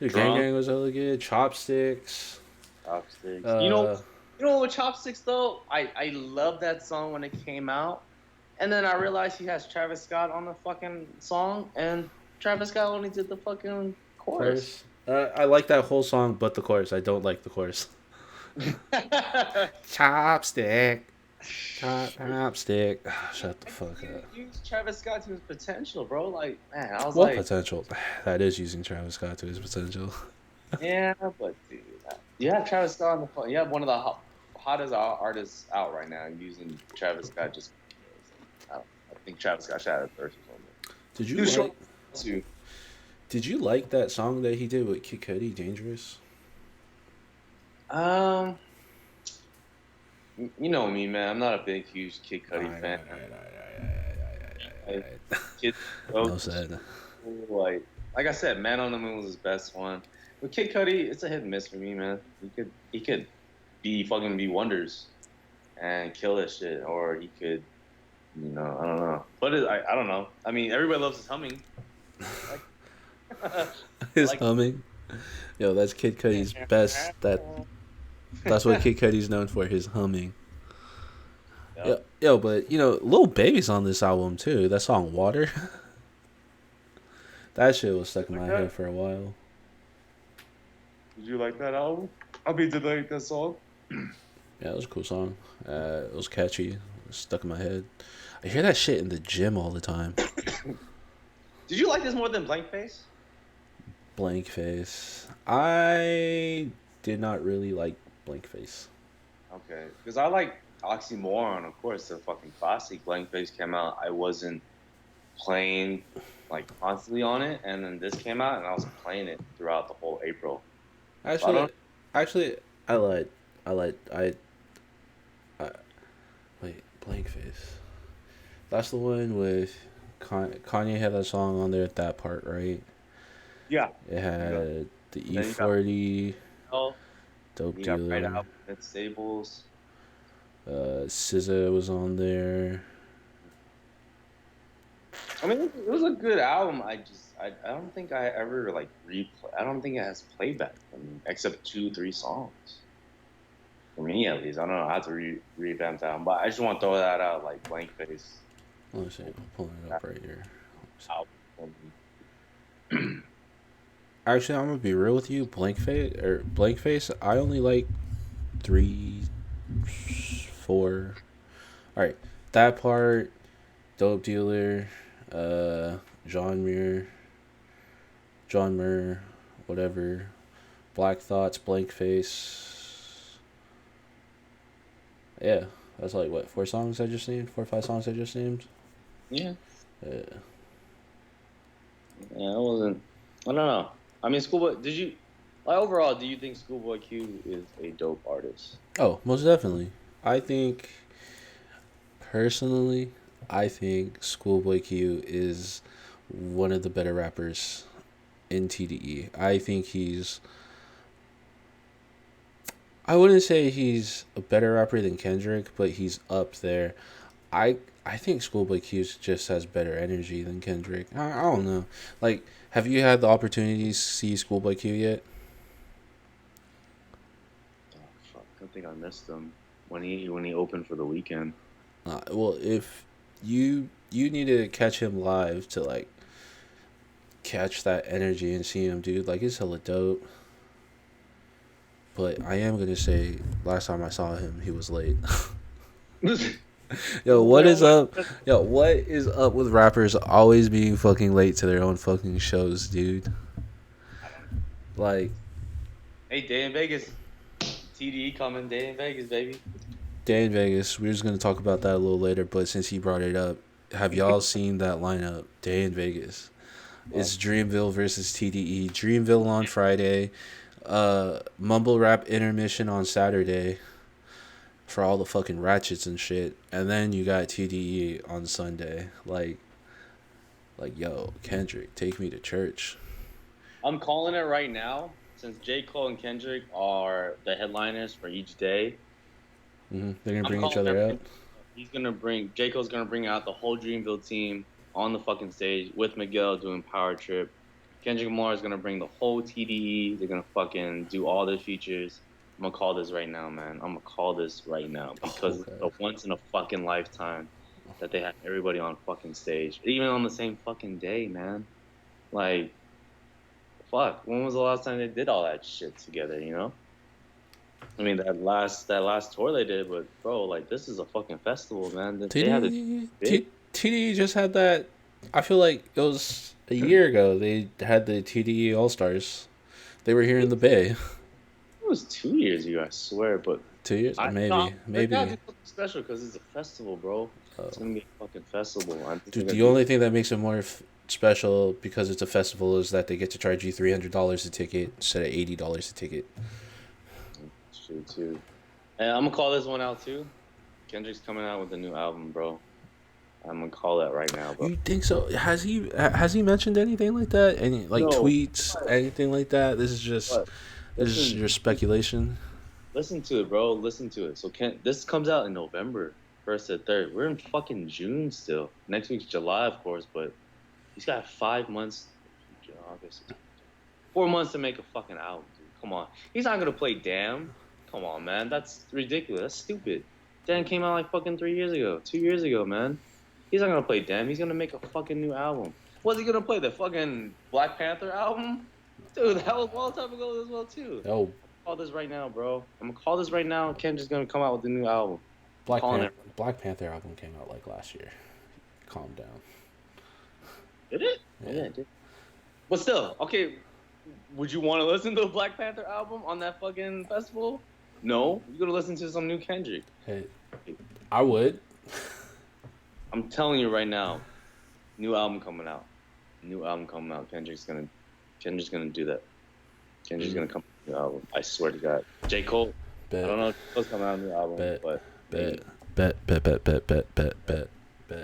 dude, Gang Drunk, Gang was hella good. Chopsticks. Chopsticks. Uh, With Chopsticks though, I love that song when it came out, and then I realized he has Travis Scott on the fucking song, and Travis Scott only did the fucking chorus. chorus. I like that whole song, but the chorus. I don't like the chorus. Chopstick. Chopstick. Shut the fuck up. Use Travis Scott to his potential, bro. Like, man, I was What like, potential? That is using Travis Scott to his potential. yeah, but dude, you have Travis Scott on the phone. You have one of the hottest artists out right now using Travis Scott just. I think Travis Scott shot at first or something. Did you Too like? short. Too. Did you like that song that he did with Kid Cudi, "Dangerous"? Um, you know me, man. I'm not a big, huge Kid Cudi fan. Kid, No said. like I said, Man on the Moon was his best one. With Kid Cudi, it's a hit and miss for me, man. He could be wonders and kill this shit, or he could, I don't know. But I don't know. I mean, everybody loves his humming. His like- humming. Yo, that's Kid Cudi's best. That's what Kid Cudi's known for, his humming. Yep. Yo, but Lil Baby's on this album too. That song "Water." That shit was stuck in my head for a while. Did you like that album? I mean, did you like that song? Yeah, it was a cool song. It was catchy. It was stuck in my head. I hear that shit in the gym all the time. Did you like this more than Blank Face? Blank Face. I did not really like Blank Face. Okay, because I like Oxymoron, of course, the fucking classic. Blank Face came out. I wasn't playing like constantly on it, and then this came out, and I was playing it throughout the whole April. Actually, I wait, Blank Face. That's the one with Kanye had that song on there at that part, right? Yeah. It had the Then you got- E40, Oh, Dope you got right Dealer, out at Stables. SZA was on there. I mean, it was a good album. I don't think I ever like replay. I don't think it has playback for me, except 2-3 songs. For me, at least, I don't know. I have to revamp that album, but I just want to throw that out, like Blank Face Let me see. I'm pulling it up right here. album. For me. Actually, I'm gonna be real with you. Blank Face. I only like 3, 4. All right, that part. Dope Dealer. John Muir, whatever. Black Thoughts, Blank Face. Yeah, that's like what 4 songs I just named. 4 or 5 songs I just named. Yeah. Yeah. Yeah, it wasn't. I don't know. I mean, Schoolboy. Overall, do you think Schoolboy Q is a dope artist? Oh, most definitely. Personally, I think Schoolboy Q is one of the better rappers in TDE. I wouldn't say he's a better rapper than Kendrick, but he's up there. I think Schoolboy Q just has better energy than Kendrick. I don't know. Like, have you had the opportunity to see Schoolboy Q yet? Oh, fuck. I think I missed him when he opened for the weekend. Well, if you need to catch him live to like catch that energy and see him, dude. Like, it's hella dope. But I am gonna say, last time I saw him, he was late. Yo, what is up? Yo, what is up with rappers always being fucking late to their own fucking shows, dude? Like, Hey, Day in Vegas. TDE coming, Day in Vegas, baby. Day in Vegas. We're just gonna talk about that a little later. But since he brought it up, have y'all seen that lineup? Day in Vegas. It's Dreamville versus TDE. Dreamville on Friday. Mumble rap intermission on Saturday for all the fucking ratchets and shit, and then you got TDE on Sunday. Like yo, Kendrick, take me to church. I'm calling it right now since J. Cole and Kendrick are the headliners for each day. They're gonna I'm bring each calling other it. out. J. Cole's gonna bring out the whole Dreamville team on the fucking stage with Miguel doing Power Trip. Kendrick Lamar is gonna bring the whole TDE. They're gonna fucking do all their features. I'm gonna call this right now, man. I'm gonna call this right now because it's a once in a fucking lifetime that they have everybody on fucking stage, even on the same fucking day, man. Like, fuck. When was the last time they did all that shit together? You know? I mean, that last tour they did, but bro, like this is a fucking festival, man. They had it big. TDE just had that. I feel like it was a year ago. They had the TDE All Stars. They were here in the Bay. It was 2 years ago, I swear, but 2 years, maybe. They gotta do something special because it's a festival, bro. It's gonna be a fucking festival. Dude, the only thing that makes it more special because it's a festival is that they get to charge you $300 a ticket instead of $80 a ticket. It's true too. And I'm gonna call this one out too. Kendrick's coming out with a new album, bro. I'm gonna call that right now, bro. You think so? Has he mentioned anything like that? Any tweets, anything like that? This is just your speculation. Listen to it, bro. Listen to it. So this comes out in November, 1st to 3rd. We're in fucking June still. Next week's July, of course, but he's got 5 months, August, 4 months to make a fucking album, dude. Come on. He's not gonna play Damn. Come on, man. That's ridiculous. That's stupid. Damn came out like fucking 3 years ago, 2 years ago, man. He's not gonna play Damn. He's gonna make a fucking new album. What's he gonna play? The fucking Black Panther album? Dude, that was a long time ago as well, too. Oh. Call this right now, bro. I'm gonna call this right now. Kendrick's gonna come out with a new album. Black Panther album came out like last year. Calm down. Did it? Yeah, it did. But still, okay. Would you want to listen to a Black Panther album on that fucking festival? No. You're gonna listen to some new Kendrick. Hey, I would. I'm telling you right now. New album coming out. Kendrick's gonna do that. Kendrick's gonna come with a new album. I swear to God. J. Cole. Bet. I don't know if Cole's coming out with a new album, but Bet.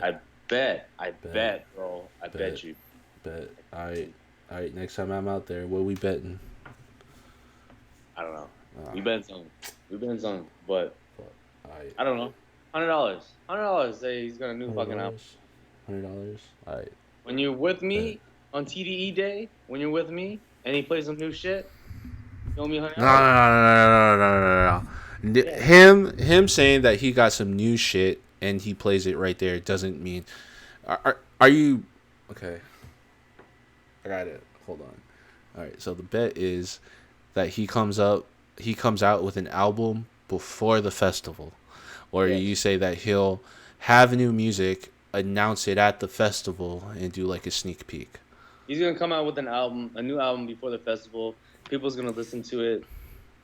I bet, bro. I bet you. Bet. All right. Next time I'm out there, what we betting? I don't know. We betting something. But Alright. I don't know. $100. Say he's got a new fucking album. $100. All right. When you're with me on TDE Day, when you're with me and he plays some new shit, you owe me $100. No. Him saying that he got some new shit and he plays it right there doesn't mean. Are you okay? I got it. Hold on. All right. So the bet is that he comes out with an album before the festival, or you say that he'll have new music, announce it at the festival, and do like a sneak peek. He's gonna come out with a new album before the festival. People's gonna listen to it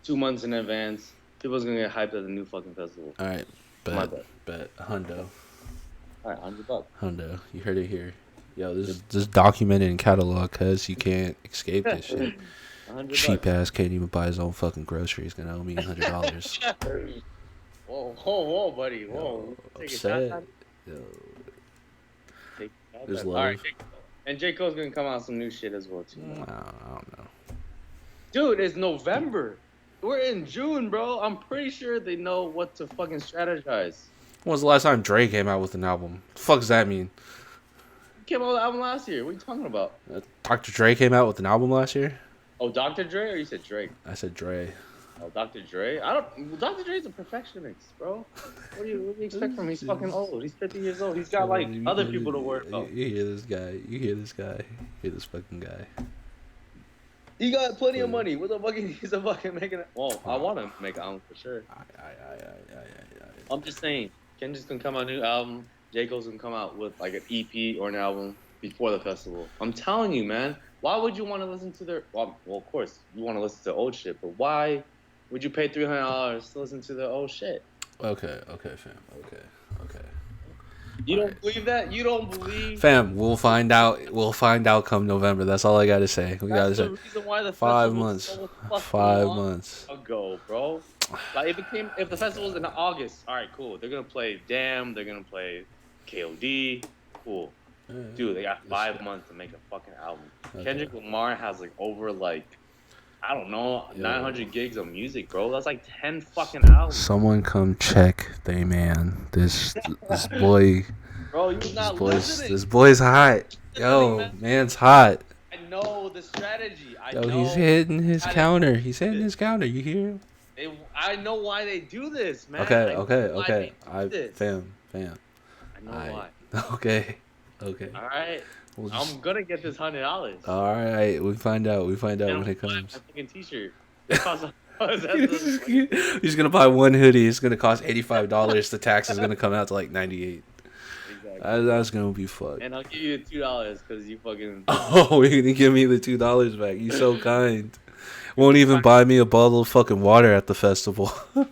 2 months in advance. People's gonna get hyped at the new fucking festival. All right, bet hundo. All right, $100. Hundo, you heard it here. Yo, this is documented in catalog, cause you can't escape this shit. Cheap ass can't even buy his own fucking groceries. Gonna owe me $100. Whoa, buddy. Whoa. Upset. Yo. There's love. All right, and J. Cole's gonna come out with some new shit as well too. I don't know. Dude, it's November. We're in June, bro. I'm pretty sure they know what to fucking strategize. When was the last time Drake came out with an album? The fuck does that mean? He came out with an album last year. What are you talking about? Dr. Dre came out with an album last year? Oh, Dr. Dre, or you said Drake? I said Dre. Oh, Dr. Dre? Dr. Dre's a perfectionist, bro. What do you expect from him? He's fucking old. He's 50 years old. He's got like other people to worry about. You hear this guy. You hear this fucking guy. He got plenty of money. What the fuck? He's a fucking making it. Well, I want him to make an album for sure. I'm just saying. Kendrick's gonna come out with a new album. J. Cole's gonna come out with like an EP or an album before the festival. I'm telling you, man. Why would you want to listen to their? Well, of course you want to listen to old shit, but why would you pay $300 to listen to the old shit? Okay, fam. Okay. You All don't believe that? You don't believe? Fam, we'll find out. We'll find out come November. That's all I gotta say. We That's gotta the say reason why the 5 festival's months. so fucking 5 long months. ago, bro. Like if the festival's in August, all right, cool. They're gonna play Damn. They're gonna play KOD. Cool, dude. They got 5 months to make a fucking album. Okay. Kendrick Lamar has like over like I don't know 900 gigs of music, bro. That's like 10 fucking albums, Someone come check they man. This boy. bro. You're not listening. This boy's hot. Listening, man. Yo, man's hot. I know the strategy. I Yo, know he's hitting his why they counter. do He's hitting this. his counter. You hear him? I know why they do this, man. Okay, I okay, know why okay. they do this. Fam. I know why. Okay. All right. We'll just, I'm gonna get this $100. all right, we find out. We find out And when I'm it buying comes. my fucking t-shirt. It costs $100. He's gonna buy one hoodie. It's gonna cost $85. The tax is gonna come out to like $98. Exactly. That's gonna be fucked. And I'll give you the $2 because you fucking. Oh, you're gonna give me the $2 back? You so kind. Won't even buy me a bottle of fucking water at the festival. I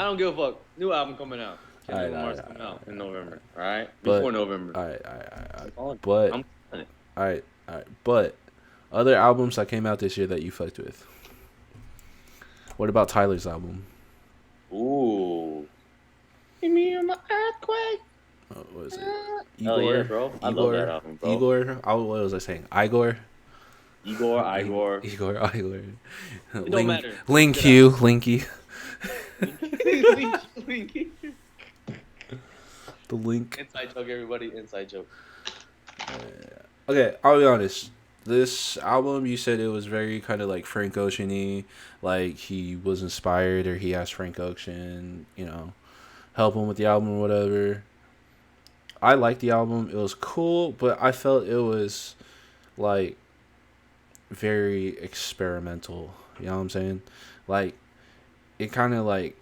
don't give a fuck. New album coming out. Kendrick Alright, Lamar's coming out in November. All right, But- before November. Alright. But I'm calling it. alright. But other albums that came out this year that you fucked with. What about Tyler's album? Ooh. Give me my earthquake. What was it? Hell yeah, bro. I love that album, bro. What was I saying? Igor. Igor. It don't matter. Linky. Linky. The link. Inside joke, everybody. Inside joke. Okay, I'll be honest. This album, you said it was very kind of like Frank Ocean-y, like he was inspired or he asked Frank Ocean, help him with the album or whatever. I liked the album. It was cool, but I felt it was like very experimental. You know what I'm saying? Like it kind of like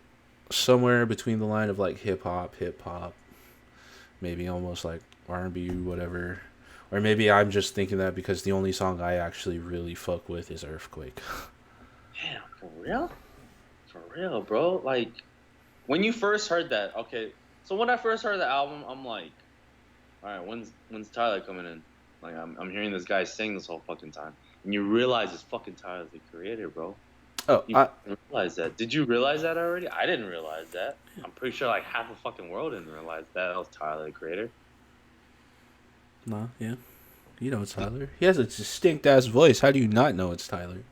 somewhere between the line of like hip hop, maybe almost like R&B, whatever. Or maybe I'm just thinking that because the only song I actually really fuck with is Earthquake. Damn, for real? For real, bro. Like, when you first heard that, okay. So when I first heard the album, I'm like, all right, when's Tyler coming in? Like, I'm hearing this guy sing this whole fucking time, and you realize it's fucking Tyler the Creator, bro. Oh, You didn't realize that. Did you realize that already? I didn't realize that. I'm pretty sure like half the fucking world didn't realize that was Tyler the Creator. nah, yeah. You know it's Tyler. He has a distinct ass voice. How do you not know it's Tyler?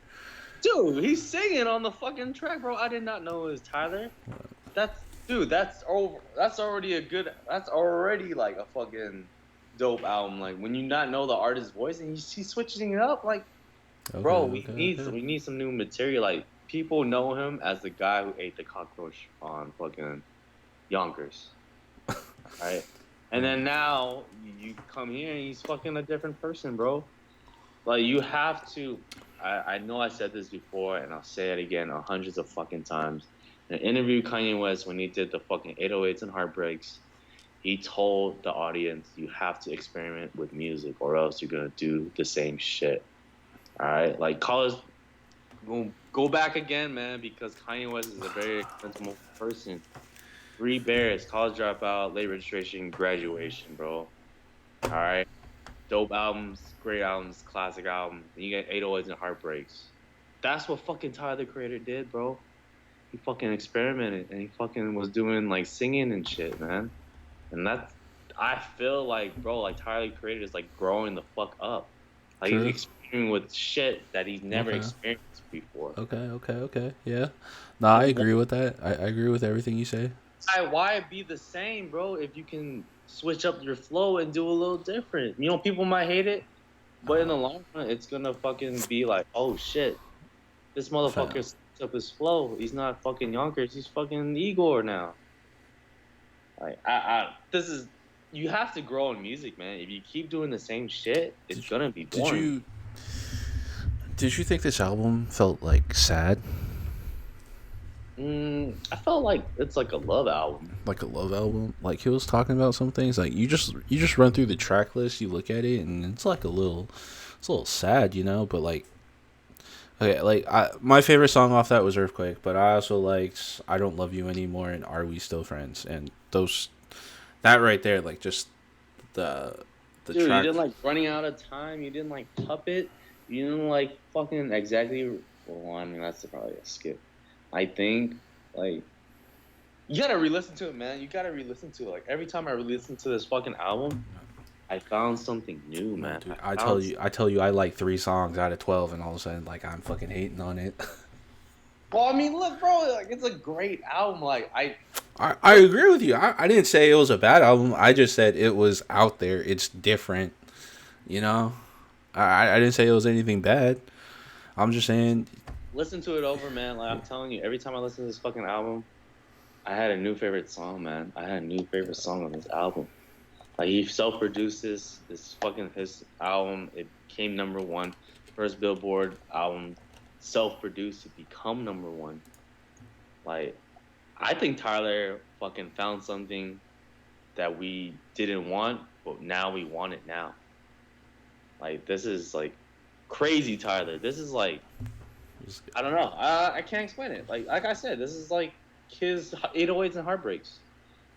Dude, he's singing on the fucking track, bro. I did not know it was Tyler. That's already like a fucking dope album. Like when you not know the artist's voice and he's switching it up, like Okay, bro, we okay. need some new material. Like people know him as the guy who ate the cockroach on fucking Yonkers. Right? And then now you come here and he's fucking a different person, bro. Like you have to. I know I said this before and I'll say it again hundreds of fucking times. In an interview with Kanye West when he did the fucking 808s and Heartbreaks, he told the audience you have to experiment with music or else you're gonna do the same shit. All right, like college. Go back again, man, because Kanye West is a very expensive person. 3 Bears, college dropout, late registration, graduation, bro. All right. Dope albums, great albums, classic album. And you get 808s and Heartbreaks. That's what fucking Tyler the Creator did, bro. He fucking experimented and he fucking was doing like singing and shit, man. And that's, I feel like, bro, like Tyler the Creator is like growing the fuck up. Like True. he's experimenting with shit that he's never Okay. experienced before. Okay. Yeah. Nah, I agree with that. I agree with everything you say. Why be the same, bro, if you can switch up your flow and do a little different? You know, people might hate it, but in the long run, it's gonna fucking be like, oh shit, this motherfucker switched up his flow. He's not fucking Yonkers, he's fucking Igor now. Like, you have to grow in music, man. If you keep doing the same shit, it's gonna be boring. Did you think this album felt like sad? I felt like it's like a love album. Like a love album? Like he was talking about some things. Like you just run through the track list, you look at it, and it's like it's a little sad, But like, okay, like my favorite song off that was Earthquake, but I also liked I Don't Love You Anymore and Are We Still Friends? And that right there, like just the Dude, you track. didn't like Running Out of Time. You didn't like Puppet. You didn't like fucking exactly. Well, I mean that's probably a skip. I think like you gotta re-listen to it, man. You gotta re-listen to it. Like every time I re-listen to this fucking album, I found something new, No, man. dude, I found I tell you, I like 3 songs out of 12, and all of a sudden, like I'm fucking hating on it. Well, I mean, look, bro, like it's a great album. Like I agree with you. I didn't say it was a bad album. I just said it was out there. It's different. You know, I didn't say it was anything bad. I'm just saying. listen to it over, man. Like I'm telling you, every time I listen to this fucking album, I had a new favorite song, man. I had a new favorite song on this album. Like he self-produced this fucking his album. It came #1, first Billboard album, self-produced to become #1. Like I think Tyler fucking found something that we didn't want, but now we want it now. Like this is like crazy, Tyler. This is like I don't know. I can't explain it. Like I said, this is like his 808s and Heartbreaks.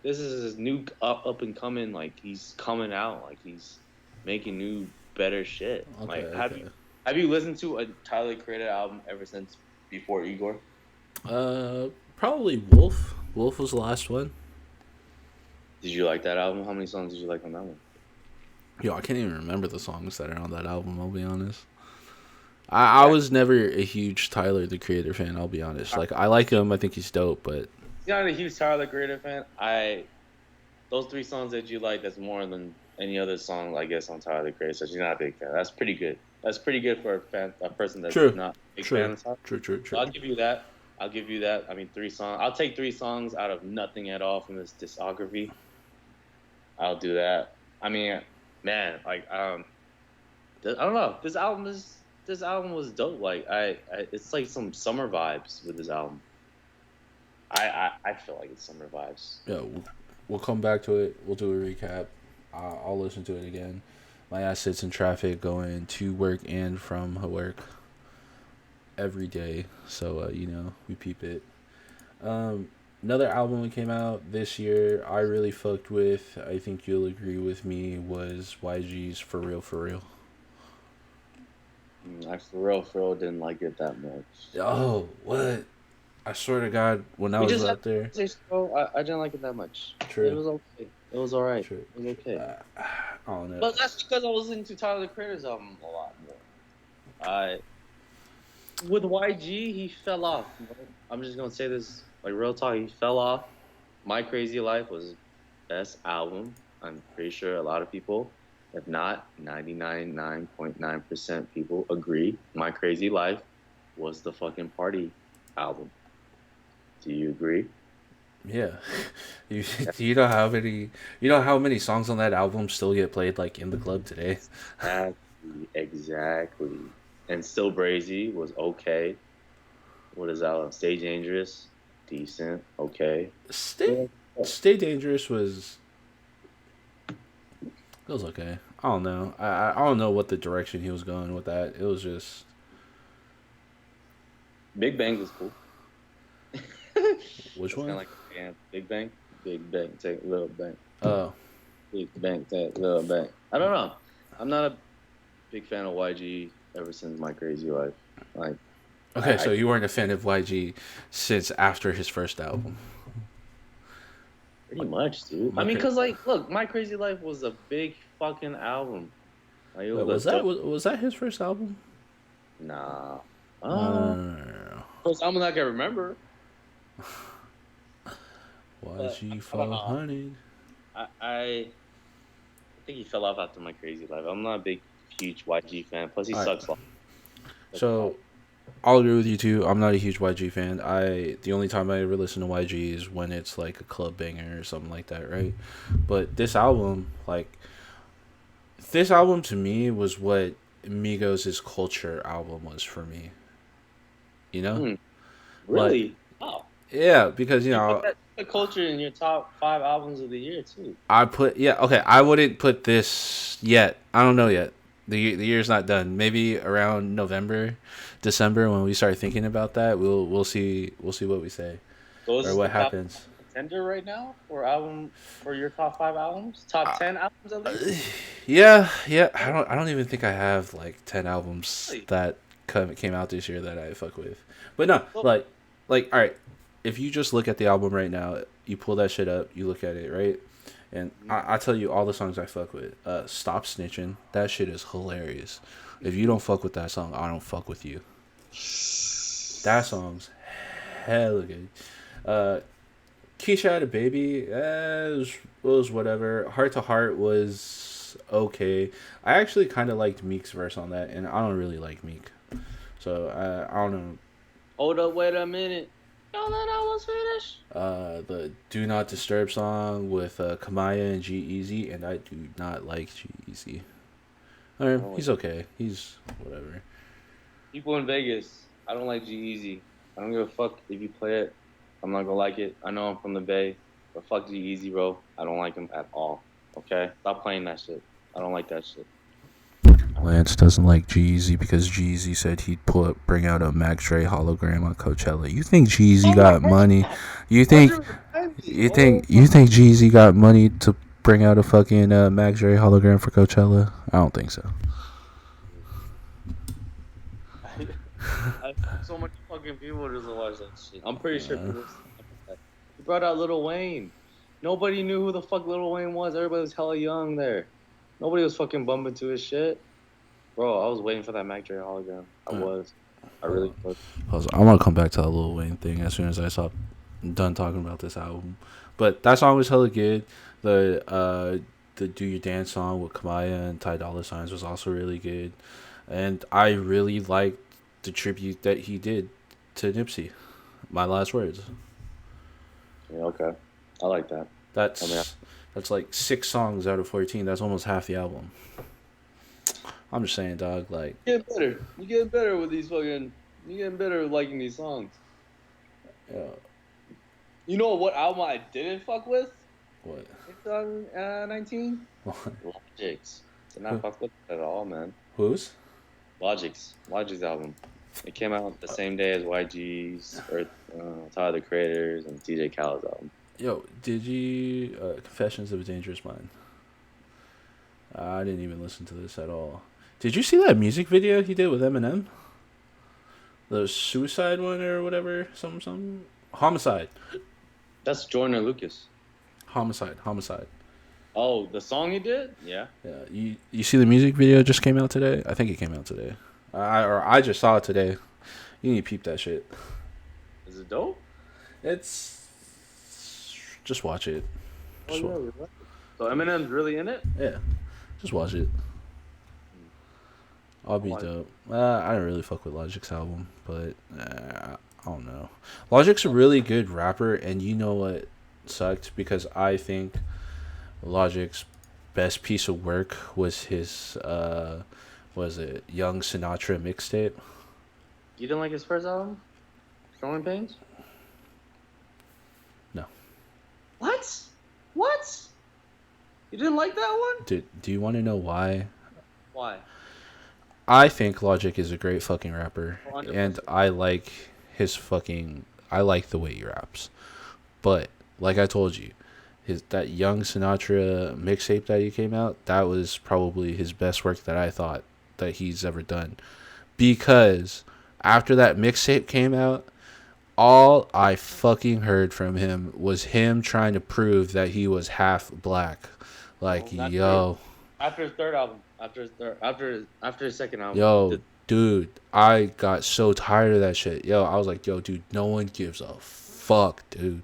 This is his new up and coming. Like he's coming out. Like he's making new better shit. Okay, Like okay. have you listened to a Tyler Creator album ever since before Igor? Probably Wolf. Wolf was the last one. Did you like that album? How many songs did you like on that one? Yo, I can't even remember the songs that are on that album. I'll be honest. I was never a huge Tyler the Creator fan. I'll be honest. Like I like him. I think he's dope, but You're not a huge Tyler Creator fan. Those 3 songs that you like, that's more than any other song, I guess, on Tyler Creator. So you're not a big fan. That's pretty good. That's pretty good for a person that's True. not a big True. fan of Tyler. True. So I'll give you that. I mean, 3 songs. I'll take 3 songs out of nothing at all from this discography. I'll do that. I mean, man, like I don't know. This album was dope. Like it's like some summer vibes with this album. I feel like it's summer vibes. Yeah, we'll come back to it. We'll do a recap. I'll listen to it again. My ass sits in traffic going to work and from work every day. So, we peep it. Another album that came out this year I really fucked with, I think you'll agree with me, was YG's For Real For Real. I for real didn't like it that much. Oh, what? I swear to God, when I was out there. I didn't like it that much. True. It was okay. It was alright. True. It was okay. I don't know. But that's because I was listening to Tyler the Creator's album a lot more. With YG, he fell off. I'm just gonna say this, like real talk. He fell off. My Crazy Life was best album. I'm pretty sure a lot of people, if not 99.9% people, agree. My Crazy Life was the fucking party album. Do you agree? Yeah. You know how many songs on that album still get played like in the club today? Exactly. And Still Brazy was okay. What is that? Stay Dangerous, decent, okay. Stay Dangerous was okay. I don't know. I don't know what the direction he was going with that. It was just Big Bang was cool. Which one? Like Big Bang, take Little Bang. Oh, Big Bang, take Little Bang. I don't know. I'm not a big fan of YG ever since My Crazy Life. Like, okay. So you weren't a fan of YG since after his first album. Pretty much, dude. I mean, cause like, look, My Crazy Life was a big fucking album. Like, it was that his first album? Nah. First album I can remember. YG 400. I think he fell off after My Crazy Life. I'm not a huge YG fan. Plus, he sucks. So, I'll agree with you too. I'm not a huge YG fan. The only time I ever listen to YG is when it's like a club banger or something like that, right? But this album to me was what Migos' Culture album was for me. You know? Really? Wow. Yeah, because you know, put the Culture in your top 5 albums of the year too. I wouldn't put this yet. I don't know yet. The year's not done. Maybe around November, December when we start thinking about that, we'll see what we say or what happens. contender right now for your top 5 albums, top 10 albums at least. Yeah. I don't even think I have like 10 albums Really? that came out this year that I fuck with. But no, So, like all right, if you just look at the album right now, you pull that shit up, you look at it, right? And I tell you all the songs I fuck with. Stop Snitching. That shit is hilarious. If you don't fuck with that song, I don't fuck with you. That song's hella good. Uh, Keisha Had a Baby, was whatever. Heart to Heart was okay. I actually kind of liked Meek's verse on that, and I don't really like Meek. So, I don't know. hold up, wait a minute. Y'all thought I was finished? The Do Not Disturb song with Kamaya and G-Eazy, and I do not like G-Eazy. He's okay. He's whatever. People in Vegas, I don't like G-Eazy. I don't give a fuck if you play it. I'm not gonna like it. I know I'm from the Bay, but fuck G-Eazy, bro. I don't like him at all. Okay? Stop playing that shit. I don't like that shit. Lance doesn't like G-Eazy because G-Eazy said he'd bring out a Mac Dre hologram on Coachella. You think G-Eazy got money? You think G-Eazy got money to bring out a fucking Mac Dre hologram for Coachella? I don't think so. So many fucking people just watch that shit. I'm pretty sure people. He brought out Lil Wayne. Nobody knew who the fuck Lil Wayne was. Everybody was hella young there. Nobody was fucking bumping to his shit. Bro, I was waiting for that Mac Dre hologram. I really was. I'm gonna come back to that Lil Wayne thing as soon as I stop done talking about this album. But that song was hella good. The Do Your Dance song with Kamaya and Ty Dolla Signs was also really good. And I really liked the tribute that he did to Nipsey. My Last Words. Yeah, okay. I like that. That's like 6 songs out of 14. That's almost half the album. I'm just saying, dog. Like, You getting better. You getting better with these fucking. You getting better at liking these songs. yeah, You know what album I didn't fuck with? what? 2019? Logic's. Did not fuck with it at all, man. Whose? Logic's album. It came out the same day as YG's or Tyler the Creator's and DJ Khaled's album. Yo, did you Confessions of a Dangerous Mind? I didn't even listen to this at all. Did you see that music video he did with Eminem? The suicide one or whatever, something. Homicide. That's Jordan Lucas. Homicide. Oh, the song he did? Yeah. Yeah. You see the music video just came out today? I think it came out today. I just saw it today. You need to peep that shit. Is it dope? It's just watch it. Just So Eminem's really in it? Yeah. Just watch it. I'll be dope. I don't really fuck with Logic's album, but I don't know. Logic's a really good rapper, and you know what sucked? Because I think Logic's best piece of work was his, was it Young Sinatra mixtape? You didn't like his first album? Growing Pains? No. What? You didn't like that one? Do you want to know why? Why? I think Logic is a great fucking rapper, 100%. and I like the way he raps. But like I told you, that Young Sinatra mixtape that he came out, that was probably his best work that I thought that he's ever done. Because after that mixtape came out, all I fucking heard from him was him trying to prove that he was half black. Like, yo. After his third album. After his second album. Yo, dude, I got so tired of that shit. Yo, I was like, yo, dude, no one gives a fuck, dude.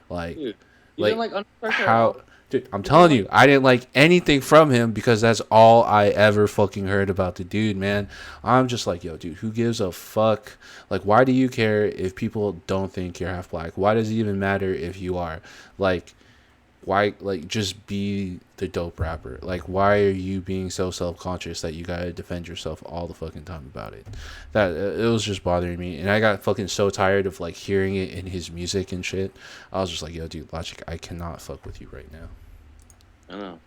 Like, dude, you didn't like Under Pressure? how? Dude, I'm telling you, I didn't like anything from him because that's all I ever fucking heard about the dude, man. I'm just like, yo, dude, who gives a fuck? Like, why do you care if people don't think you're half black? Why does it even matter if you are? Like, why, like, just be the dope rapper? Like, why are you being so self-conscious that you gotta defend yourself all the fucking time about it? That it was just bothering me, and I got fucking so tired of like hearing it in his music and shit. I was just like, yo, dude, Logic, I cannot fuck with you right now. I know.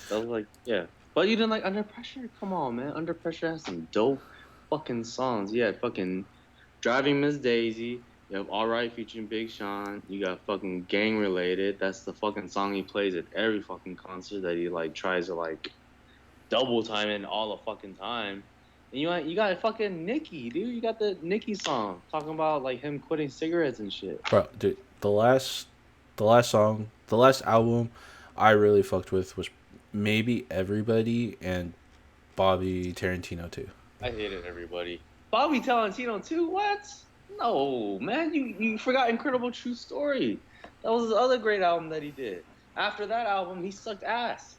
That was like, yeah. But you didn't like Under Pressure? Come on, man. Under Pressure has some dope fucking songs. Yeah, fucking Driving Miss Daisy, You have All Right featuring Big Sean. You got fucking Gang Related. That's the fucking song he plays at every fucking concert that he like tries to like double time in all the fucking time. And you got fucking Nicki, dude. You got the Nicki song talking about like him quitting cigarettes and shit. Bro, dude, the last album I really fucked with was maybe Everybody and Bobby Tarantino too. I hated everybody. Bobby Tarantino too. What? No, man. You forgot Incredible True Story. That was his other great album that he did. After that album, he sucked ass.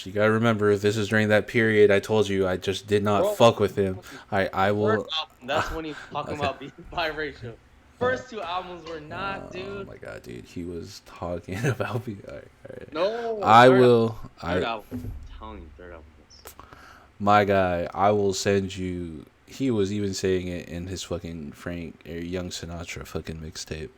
You gotta remember, this is during that period I told you I just did not Bro, fuck with him. I first will. album, that's when he was talking Okay. about being biracial. First two albums were not, Oh dude. my god, dude, he was talking about me. All right. No, I third album. will. Third album. I'm telling you, third album. My guy, I will send you. He was even saying it in his fucking Frank or Young Sinatra fucking mixtape.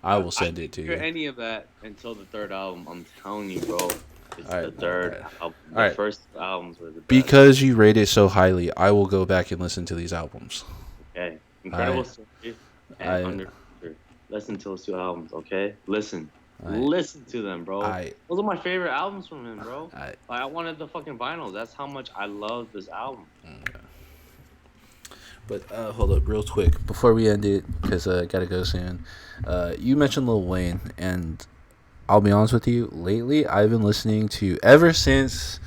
I will send it to Hear you. any of that until the third album? I'm telling you, bro. It's All the right, third okay. album. All The right. first albums were the best. Because you rate it so highly, I will go back and listen to these albums. Okay, Incredible I- Story I- and Under. Listen to those two albums, okay? Listen I- to them, bro. Those are my favorite albums from him, bro. I wanted the fucking vinyls. That's how much I love this album. Okay. But hold up, real quick, before we end it, because I gotta go soon. You mentioned Lil Wayne, and I'll be honest with you. Lately, I've been listening to ever since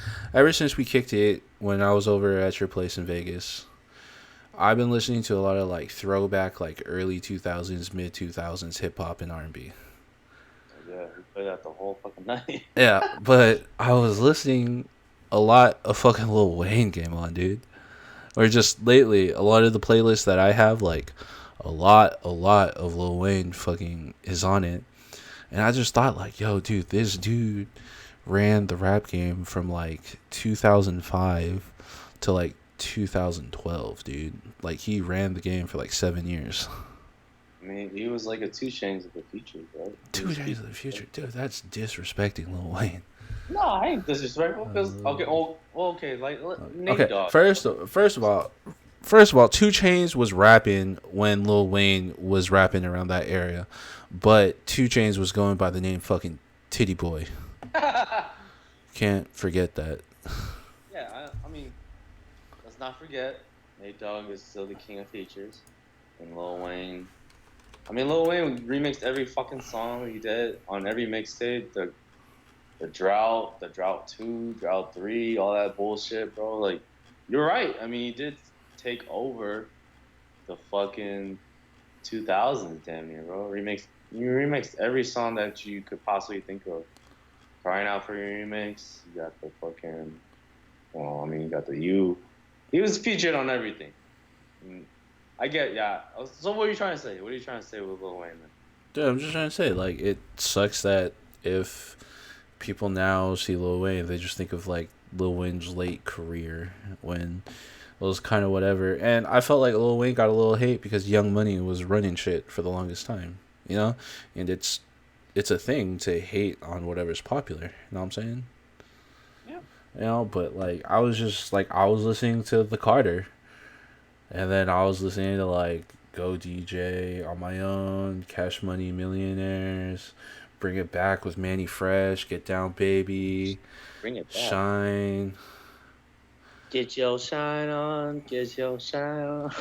we kicked it when I was over at your place in Vegas. I've been listening to a lot of like throwback, like early 2000s, mid 2000s hip hop and R&B. Yeah, we played that the whole fucking night. Yeah, but I was listening a lot of fucking Lil Wayne came on, dude. Or just lately, a lot of the playlists that I have, like a lot of Lil Wayne fucking is on it. And I just thought like, yo, dude, this dude ran the rap game from like 2005 to like 2012, dude. Like he ran the game for like 7 years. I mean, he was like a 2 Chainz of the future, right? 2 Chainz of the future, dude. That's disrespecting Lil Wayne. No, I ain't disrespectful because okay, like Nate Okay, Dogg. first of all, 2 Chainz was rapping when Lil Wayne was rapping around that area, but 2 Chainz was going by the name fucking Titty Boy. Can't forget that. Yeah, I mean, let's not forget, Nate Dogg is still the king of features, and Lil Wayne. I mean, Lil Wayne remixed every fucking song he did on every mixtape. The drought, the drought 2, drought 3, all that bullshit, bro. Like, you're right. I mean, he did take over the fucking 2000s, damn near, bro. You remixed every song that you could possibly think of. Crying Out for Your remix. You got the fucking, well, I mean, you got the You. He was featured on everything. I get, yeah. So what are you trying to say? What are you trying to say with Lil Wayne, man? Dude, I'm just trying to say, like, it sucks that if people now see Lil Wayne, they just think of like Lil Wayne's late career when it was kind of whatever. And I felt like Lil Wayne got a little hate because Young Money was running shit for the longest time, you know? And it's a thing to hate on whatever's popular, you know what I'm saying? Yeah. You know, but like I was listening to The Carter, and then I was listening to like Go DJ on my own, Cash Money Millionaires, Bring It Back with Manny Fresh, Get Down Baby, Bring it back. Shine. Get your shine on, get your shine on.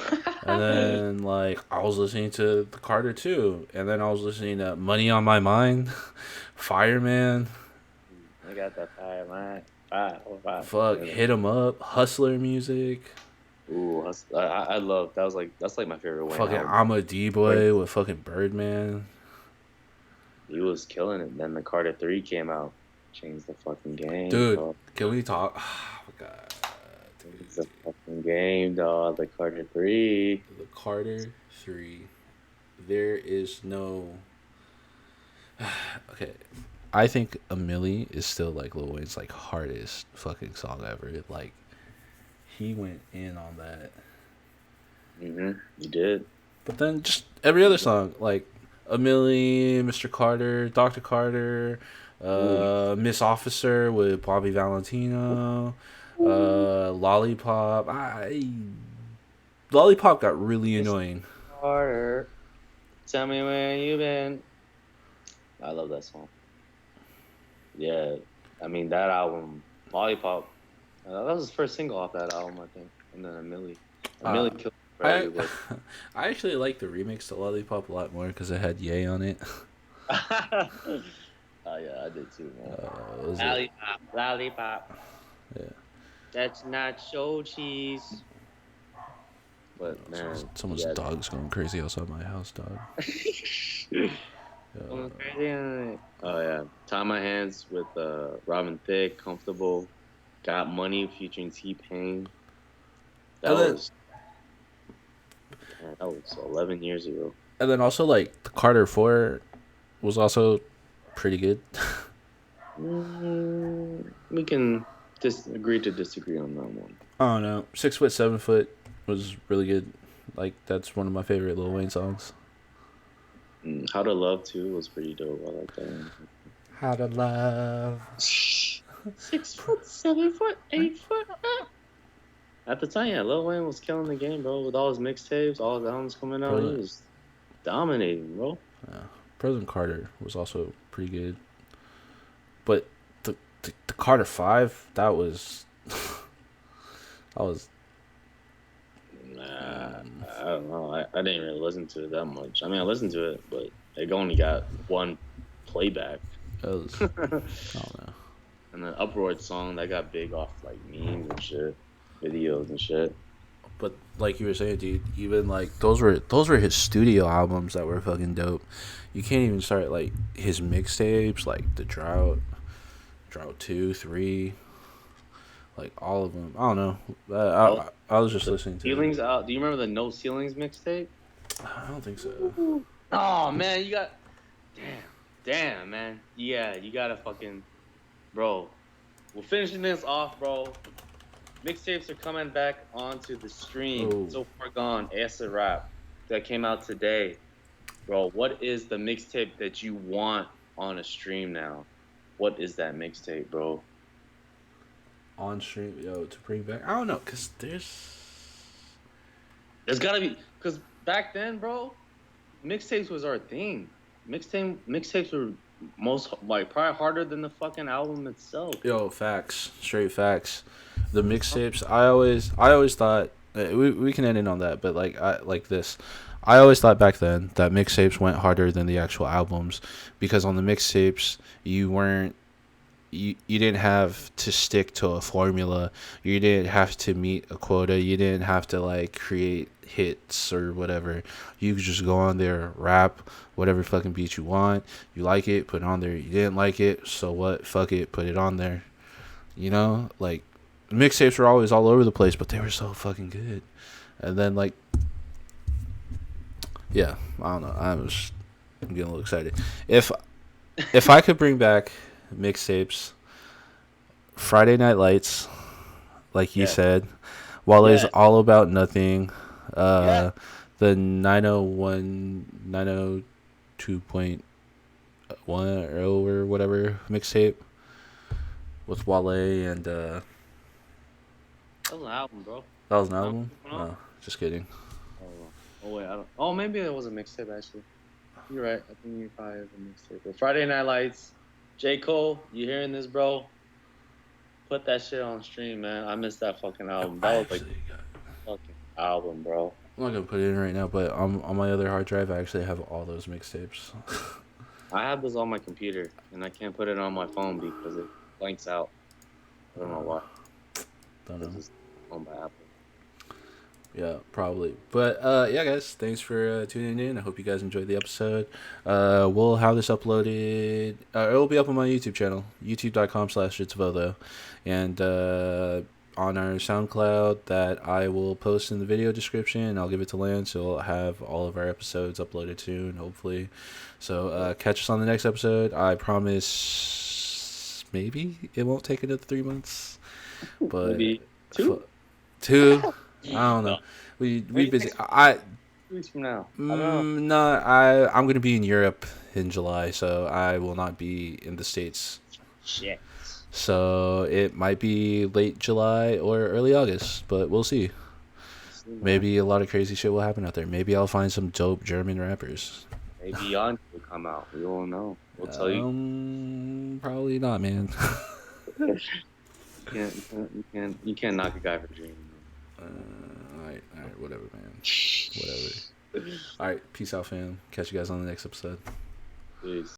And then like I was listening to The Carter too, and then I was listening to Money on My Mind, Fireman. I got that fire. Fuck, Hit 'Em Up, Hustler music. Ooh, I love that's like my favorite Wayne Fucking album. I'm a D-boy with fucking Birdman. He was killing it. Then the Carter 3 came out, changed the fucking game. Dude, dog. can we talk? Oh my god. Changed the fucking game, dog. The Carter 3. The Carter 3. There is no. Okay. I think A Milli is still like Lil Wayne's like hardest fucking song ever. Like, he went in on that. You did. But then just every other song, like A Milli, Mr. Carter, Dr. Carter, Miss Officer with Bobby Valentino, Lollipop. Lollipop got really annoying. Carter. Tell me where you been. I love that song. Yeah, I mean that album, Lollipop. That was his first single off that album, I think. And then a Uh, milli killed it I already, but I actually like the remix to Lollipop a lot more because it had Ye on it. oh yeah, I did too, man. Is it? Lollipop, lollipop. Yeah. That's not show cheese. But man, Someone's yeah. dog's going crazy outside my house, dog. Going crazy on it. Oh yeah, Tie My Hands with Robin Thicke, Comfortable, Got Money featuring T-Pain. That And then, was man, that was 11 years ago. and then also like the Carter 4 was also pretty good. We can agree to disagree on that one. I don't know. 6 foot, 7 foot was really good. Like that's one of my favorite Lil Wayne songs. How to Love too was pretty dope. I like that one. How to Love. 6 foot, 7 foot, 8 foot. At the time, yeah, Lil Wayne was killing the game, bro. With all his mixtapes, all his albums coming out, he was dominating, bro. Yeah. President Carter was also pretty good. But the Carter 5, that was that was Nah, I don't know. I didn't really listen to it that much. I mean, I listened to it, but it only got one playback. that was I don't know. And the Uproar song that got big off like memes and shit, videos and shit. But like you were saying, dude, even like those were his studio albums that were fucking dope. You can't even start like his mixtapes, like the Drought 2, 3, like all of them. I don't know. I was just listening to Ceilings out. Do you remember the No Ceilings mixtape? I don't think so. Oh man, you got damn man. Yeah, you gotta fucking bro. We're finishing this off, bro. Mixtapes are coming back onto the stream. Oh. So Far Gone, Acid Rap, that came out today. Bro, what is the mixtape that you want on a stream now? What is that mixtape, bro? On stream, to bring back. I don't know, cause There's gotta be, cause back then, bro, mixtapes was our thing. Mixtapes were most like probably harder than the fucking album itself. facts, straight facts. The mixtapes, I always thought we can end in on that, but I always thought back then that mixtapes went harder than the actual albums because on the mixtapes you didn't have to stick to a formula. You didn't have to meet a quota. You didn't have to like create hits or whatever. You could just go on there, rap whatever fucking beat you want. You like it, put it on there. You didn't like it, so what? Fuck it, put it on there. You know, like mixtapes were always all over the place, but they were so fucking good. And then like, yeah, I don't know. I'm getting a little excited. If I could bring back mixtapes, Friday Night Lights, like you said, Wale's All About Nothing, the 902.1 or whatever mixtape with Wale and That was an album, bro. that was an album? Oh, just kidding. Oh wait, I don't. Oh, maybe it was a mixtape actually. You're right. I think you probably have a mixtape. But Friday Night Lights, J. Cole, you hearing this, bro? Put that shit on stream, man. I missed that fucking album. That was like fucking album, bro. I'm not gonna put it in right now, but on my other hard drive, I actually have all those mixtapes. I have this on my computer, and I can't put it on my phone because it blanks out. I don't know why. Don't know. This is on my Apple. Yeah, probably. But yeah, guys, thanks for tuning in. I hope you guys enjoyed the episode. We'll have this uploaded. It will be up on my YouTube channel, youtube.com/itsvodo, and on our SoundCloud that I will post in the video description. I'll give it to Lance. So we'll have all of our episodes uploaded soon, hopefully. So catch us on the next episode. I promise maybe it won't take another 3 months. But Maybe 2? 2? I don't know. We busy. 2 weeks from now. I don't know. No, I'm gonna be in Europe in July, so I will not be in the States. Shit. So it might be late July or early August, but we'll see. Maybe a lot of crazy shit will happen out there. Maybe I'll find some dope German rappers. Maybe Andre will come out. We won't know. We'll tell you. Probably not, man. You can't knock a guy for dreaming. All right, whatever, man. Whatever. All right, peace out, fam. Catch you guys on the next episode. Peace.